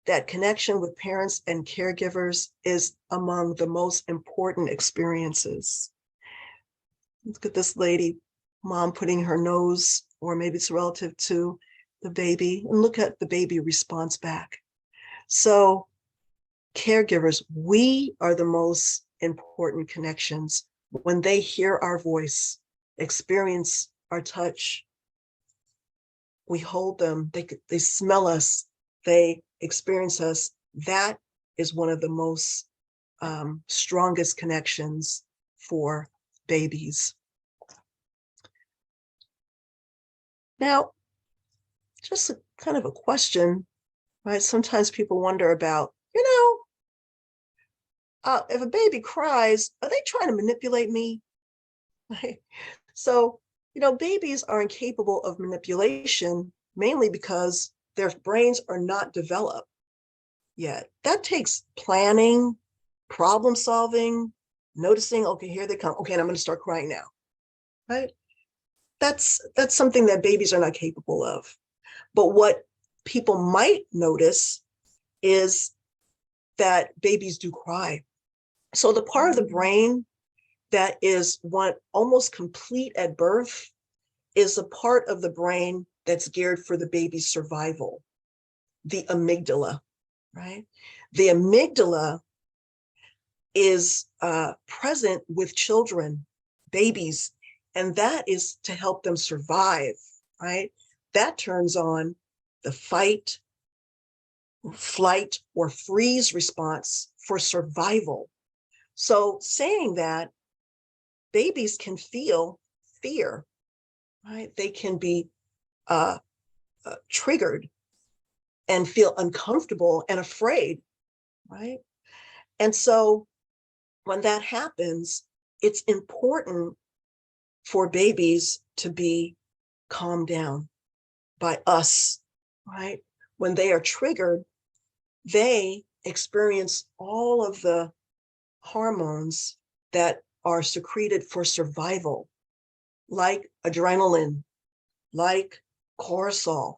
that connection with parents and caregivers is among the most important experiences. Look at this lady, mom putting her nose, or maybe it's relative to the baby, and look at the baby response back. So caregivers, we are the most important connections. When they hear our voice, experience our touch, we hold them, they smell us, they experience us. That is one of the most strongest connections for babies. Now, just a kind of a question, right? Sometimes people wonder about, if a baby cries, are they trying to manipulate me? Right? So, babies are incapable of manipulation, mainly because their brains are not developed yet. That takes planning, problem solving, noticing, okay, here they come. Okay, and I'm going to start crying now, right? That's something that babies are not capable of. But what people might notice is that babies do cry. So the part of the brain that is one almost complete at birth is a part of the brain that's geared for the baby's survival, the amygdala, right? The amygdala is present with children, babies, and that is to help them survive, right? That turns on the fight, flight, or freeze response for survival. So saying that, babies can feel fear, right? They can be triggered and feel uncomfortable and afraid, right? And so when that happens, it's important for babies to be calmed down by us, right? When they are triggered, they experience all of the hormones that are secreted for survival, like adrenaline, like cortisol.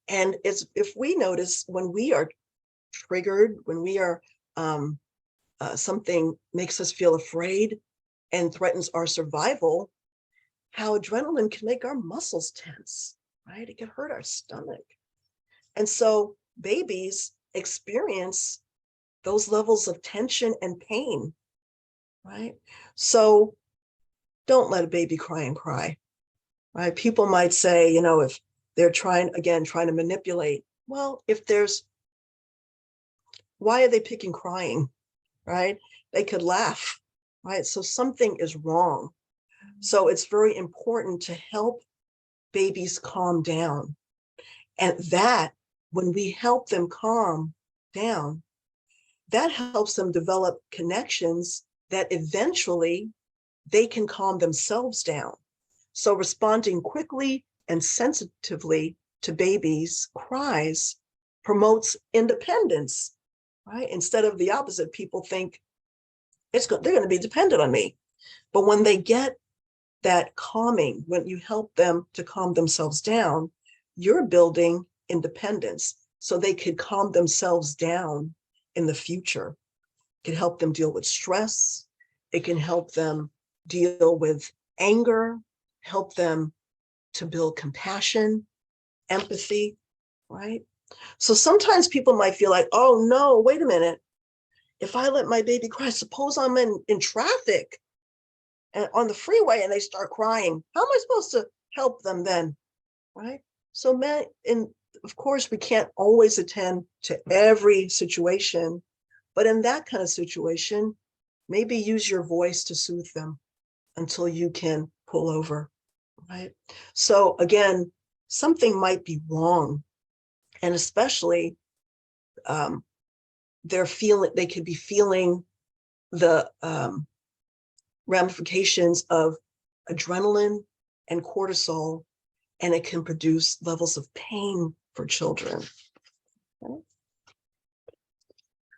And if we notice when we are triggered, when we are something makes us feel afraid and threatens our survival, how adrenaline can make our muscles tense, right? It can hurt our stomach. And so babies experience those levels of tension and pain, right? So don't let a baby cry and cry, right? People might say, if they're trying to manipulate, well, why are they picking crying, right? They could laugh, right? So something is wrong. So it's very important to help babies calm down. And that, when we help them calm down, that helps them develop connections that eventually they can calm themselves down. So responding quickly and sensitively to babies' cries promotes independence, right? Instead of the opposite, people think they're going to be dependent on me. But when they get that calming, when you help them to calm themselves down, you're building independence so they could calm themselves down in the future. It can help them deal with stress. It can help them deal with anger, help them to build compassion, empathy, right? So sometimes people might feel like, oh no, wait a minute. If I let my baby cry, suppose I'm in traffic and on the freeway and they start crying, how am I supposed to help them then, right? So of course, we can't always attend to every situation, but in that kind of situation, maybe use your voice to soothe them until you can pull over, right? So again, something might be wrong, and especially they could be feeling the ramifications of adrenaline and cortisol, and it can produce levels of pain for children. Okay.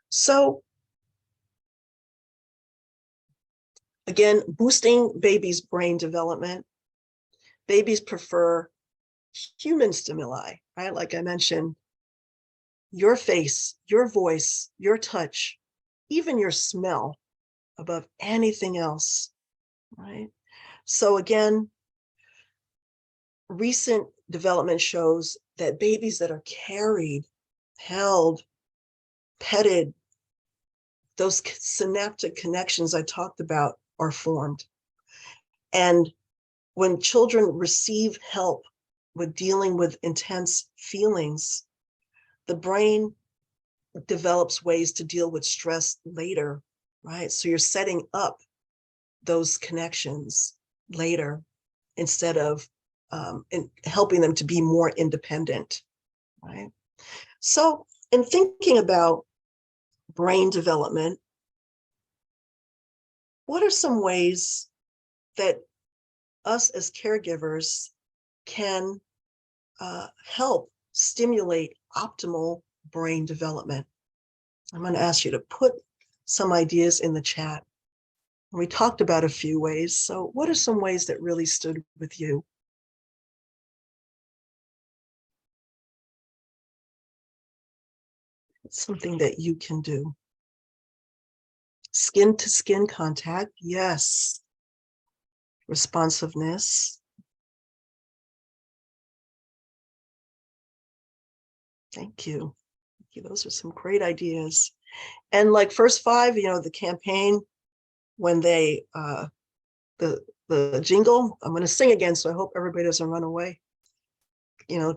So again, boosting babies' brain development. Babies prefer human stimuli, right? Like I mentioned, your face, your voice, your touch, even your smell above anything else, right? So again, recent development shows that babies that are carried, held, petted, those synaptic connections I talked about are formed. And when children receive help with dealing with intense feelings, the brain develops ways to deal with stress later, right? So you're setting up those connections later instead of helping them to be more independent, right? So in thinking about brain development, what are some ways that us as caregivers can help stimulate optimal brain development? I'm going to ask you to put some ideas in the chat. We talked about a few ways. So what are some ways that really stood with you? It's something that you can do. Skin to skin contact, yes. Responsiveness. Thank you. Those are some great ideas. And like First Five, the campaign, when they, the jingle, I'm going to sing again, so I hope everybody doesn't run away.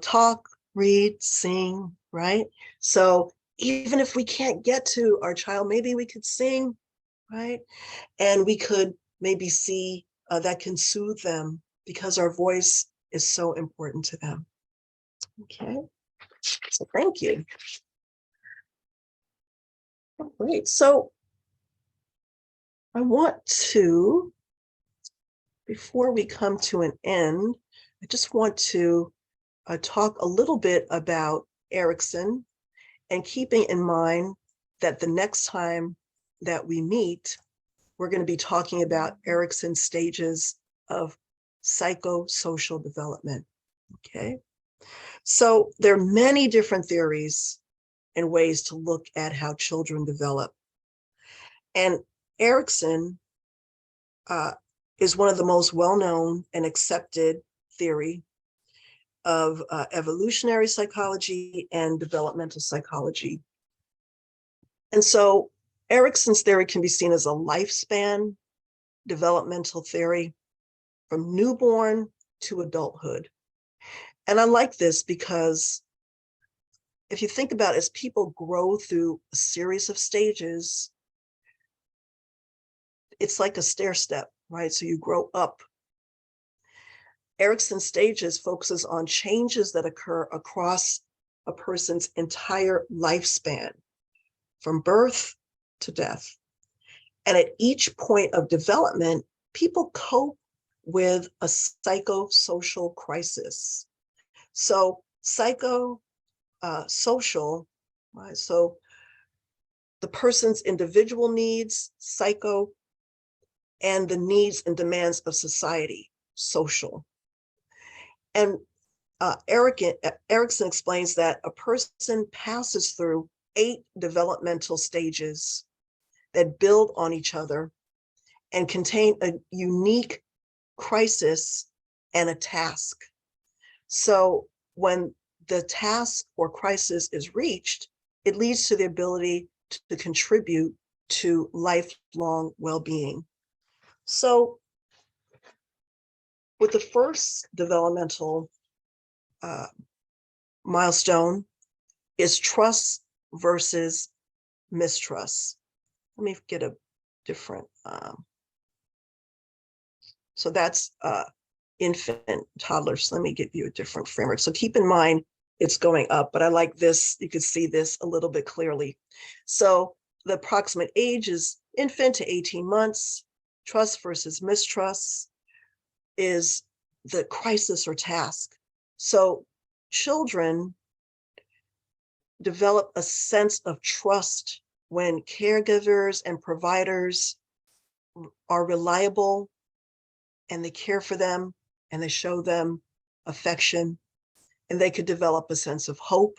Talk, read, sing, right? So even if we can't get to our child, maybe we could sing, right? And we could maybe see that can soothe them because our voice is so important to them. Okay, so thank you. Great, so I want to, before we come to an end, I just want to talk a little bit about Erikson, and keeping in mind that the next time that we meet, we're going to be talking about Erikson's stages of psychosocial development. Okay, so there are many different theories and ways to look at how children develop. And Erikson is one of the most well-known and accepted theory of evolutionary psychology and developmental psychology. And so Erikson's theory can be seen as a lifespan developmental theory from newborn to adulthood. And I like this because if you think about it, as people grow through a series of stages, it's like a stair step, right? So you grow up. Erikson's stages focuses on changes that occur across a person's entire lifespan, from birth to death. And at each point of development, people cope with a psychosocial crisis. So social, right? So the person's individual needs, psycho, and the needs and demands of society, social. And Erikson explains that a person passes through 8 developmental stages that build on each other and contain a unique crisis and a task. So when the task or crisis is reached, it leads to the ability to contribute to lifelong well-being. So with the first developmental milestone is trust versus mistrust. Let me get a different, so that's infant, toddlers. Let me give you a different framework. So keep in mind, it's going up, but I like this. You can see this a little bit clearly. So the approximate age is infant to 18 months. Trust versus mistrust is the crisis or task. So children develop a sense of trust when caregivers and providers are reliable and they care for them and they show them affection, and they could develop a sense of hope.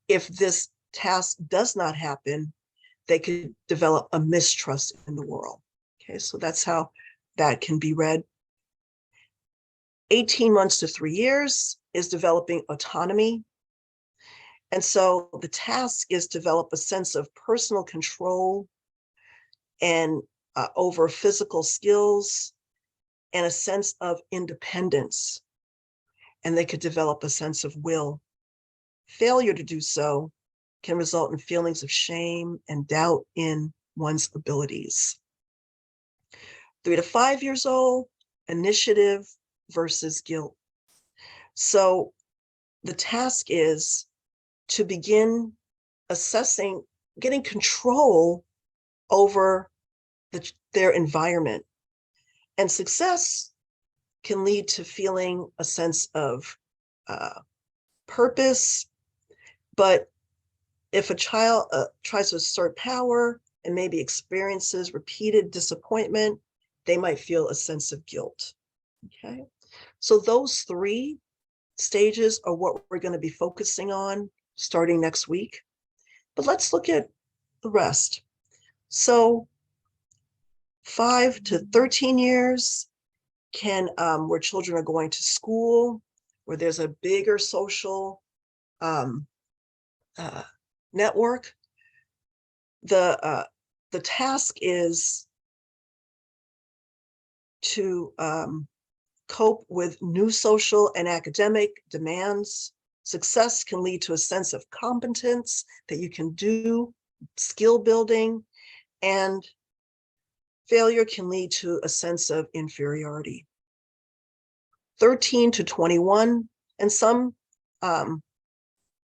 If this task does not happen, they could develop a mistrust in the world. Okay, so that's how that can be read. 18 months to 3 years is developing autonomy. And so the task is develop a sense of personal control and over physical skills and a sense of independence. And they could develop a sense of will. Failure to do so can result in feelings of shame and doubt in one's abilities. 3 to 5 years old, initiative versus guilt. So the task is to begin assessing, getting control over their environment. And success can lead to feeling a sense of purpose. But if a child tries to assert power and maybe experiences repeated disappointment, they might feel a sense of guilt. Okay, so those 3 stages are what we're going to be focusing on starting next week. But let's look at the rest. So 5 to 13 years can where children are going to school, where there's a bigger social network. The task is to cope with new social and academic demands. Success can lead to a sense of competence that you can do, skill building, and failure can lead to a sense of inferiority. 13 to 21, and some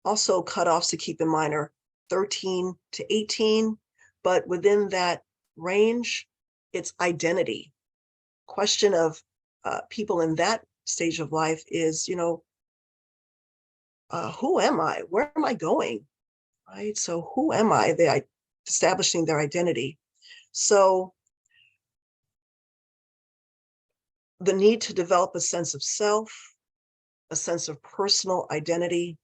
also cutoffs to keep in mind are 13 to 18, but within that range, it's identity. Question of people in that stage of life is, who am I? Where am I going? Right? So who am I? They're establishing their identity. So the need to develop a sense of self, a sense of personal identity.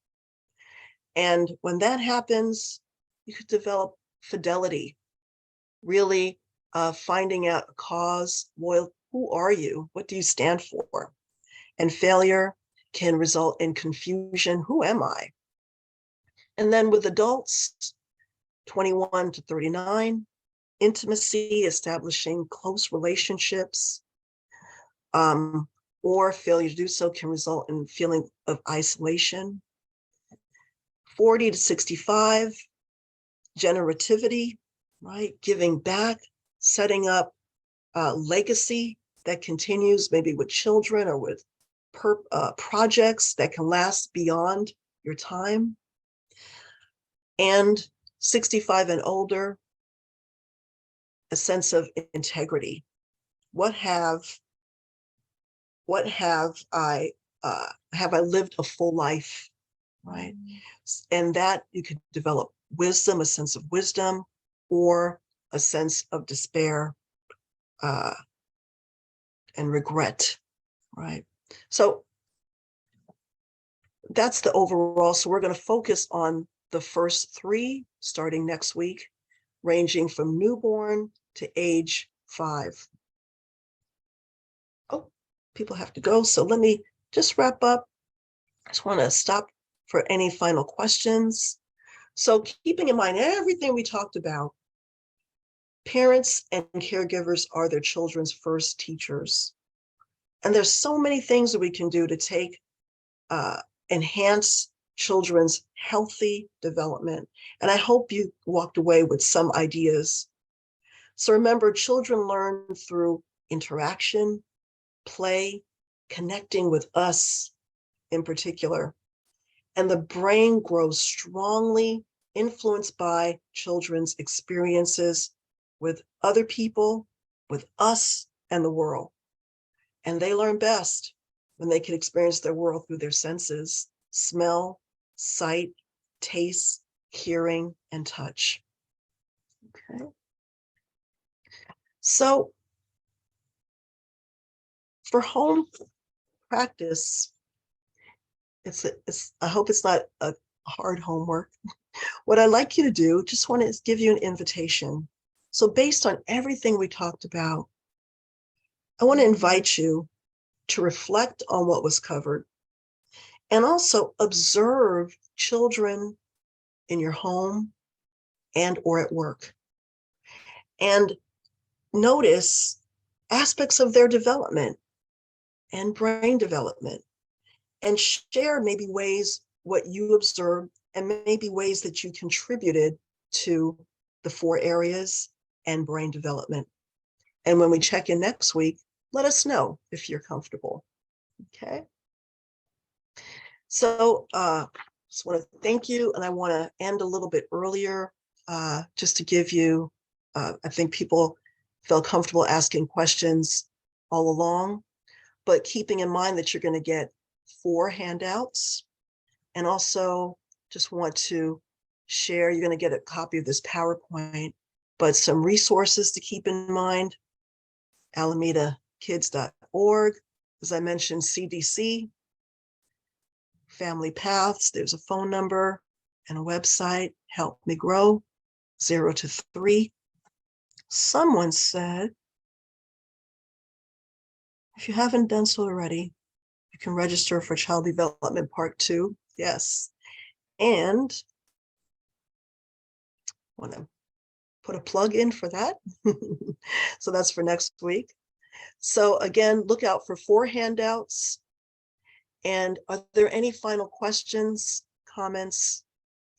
And when that happens, you could develop fidelity, really finding out a cause. Well, who are you? What do you stand for? And failure can result in confusion. Who am I? And then with adults, 21 to 39, intimacy, establishing close relationships, or failure to do so can result in feeling of isolation. 40 to 65, generativity, right? Giving back, setting up a legacy that continues maybe with children or with projects that can last beyond your time. And 65 and older, a sense of integrity. What have I lived a full life, right? And that you could develop wisdom, a sense of wisdom, or a sense of despair and regret, right? So that's the overall. So we're going to focus on the first three starting next week, ranging from newborn to age 5. Oh, people have to go. So let me just wrap up. I just want to stop for any final questions. So keeping in mind everything we talked about, parents and caregivers are their children's first teachers. And there's so many things that we can do to take, enhance children's healthy development. And I hope you walked away with some ideas. So remember, children learn through interaction, play, connecting with us in particular. And the brain grows strongly influenced by children's experiences with other people, with us, and the world. And they learn best when they can experience their world through their senses: smell, sight, taste, hearing, and touch. Okay. So for home practice, I hope it's not a hard homework. What I'd like you to do, just want to give you an invitation. So based on everything we talked about, I want to invite you to reflect on what was covered and also observe children in your home and or at work, and notice aspects of their development and brain development, and share maybe ways what you observed and maybe ways that you contributed to the 4 areas and brain development. And when we check in next week, let us know if you're comfortable. Okay. So just want to thank you. And I want to end a little bit earlier just to give you, I think people felt comfortable asking questions all along, but keeping in mind that you're going to get 4 handouts. And also just want to share, you're going to get a copy of this PowerPoint, but some resources to keep in mind: AlamedaKids.org, as I mentioned, CDC, Family Paths, there's a phone number and a website, Help Me Grow, 0 to 3. Someone said, if you haven't done so already, you can register for Child Development Part 2. Yes. And I want to put a plug in for that. So that's for next week. So again, look out for 4 handouts. And are there any final questions, comments,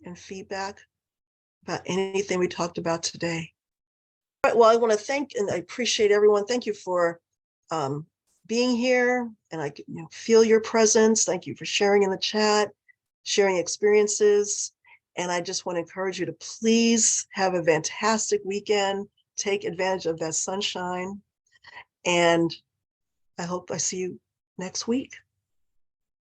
and feedback about anything we talked about today? All right, well, I want to thank and I appreciate everyone. Thank you for being here, and I feel your presence. Thank you for sharing in the chat, sharing experiences. And I just want to encourage you to please have a fantastic weekend. Take advantage of that sunshine. And I hope I see you next week.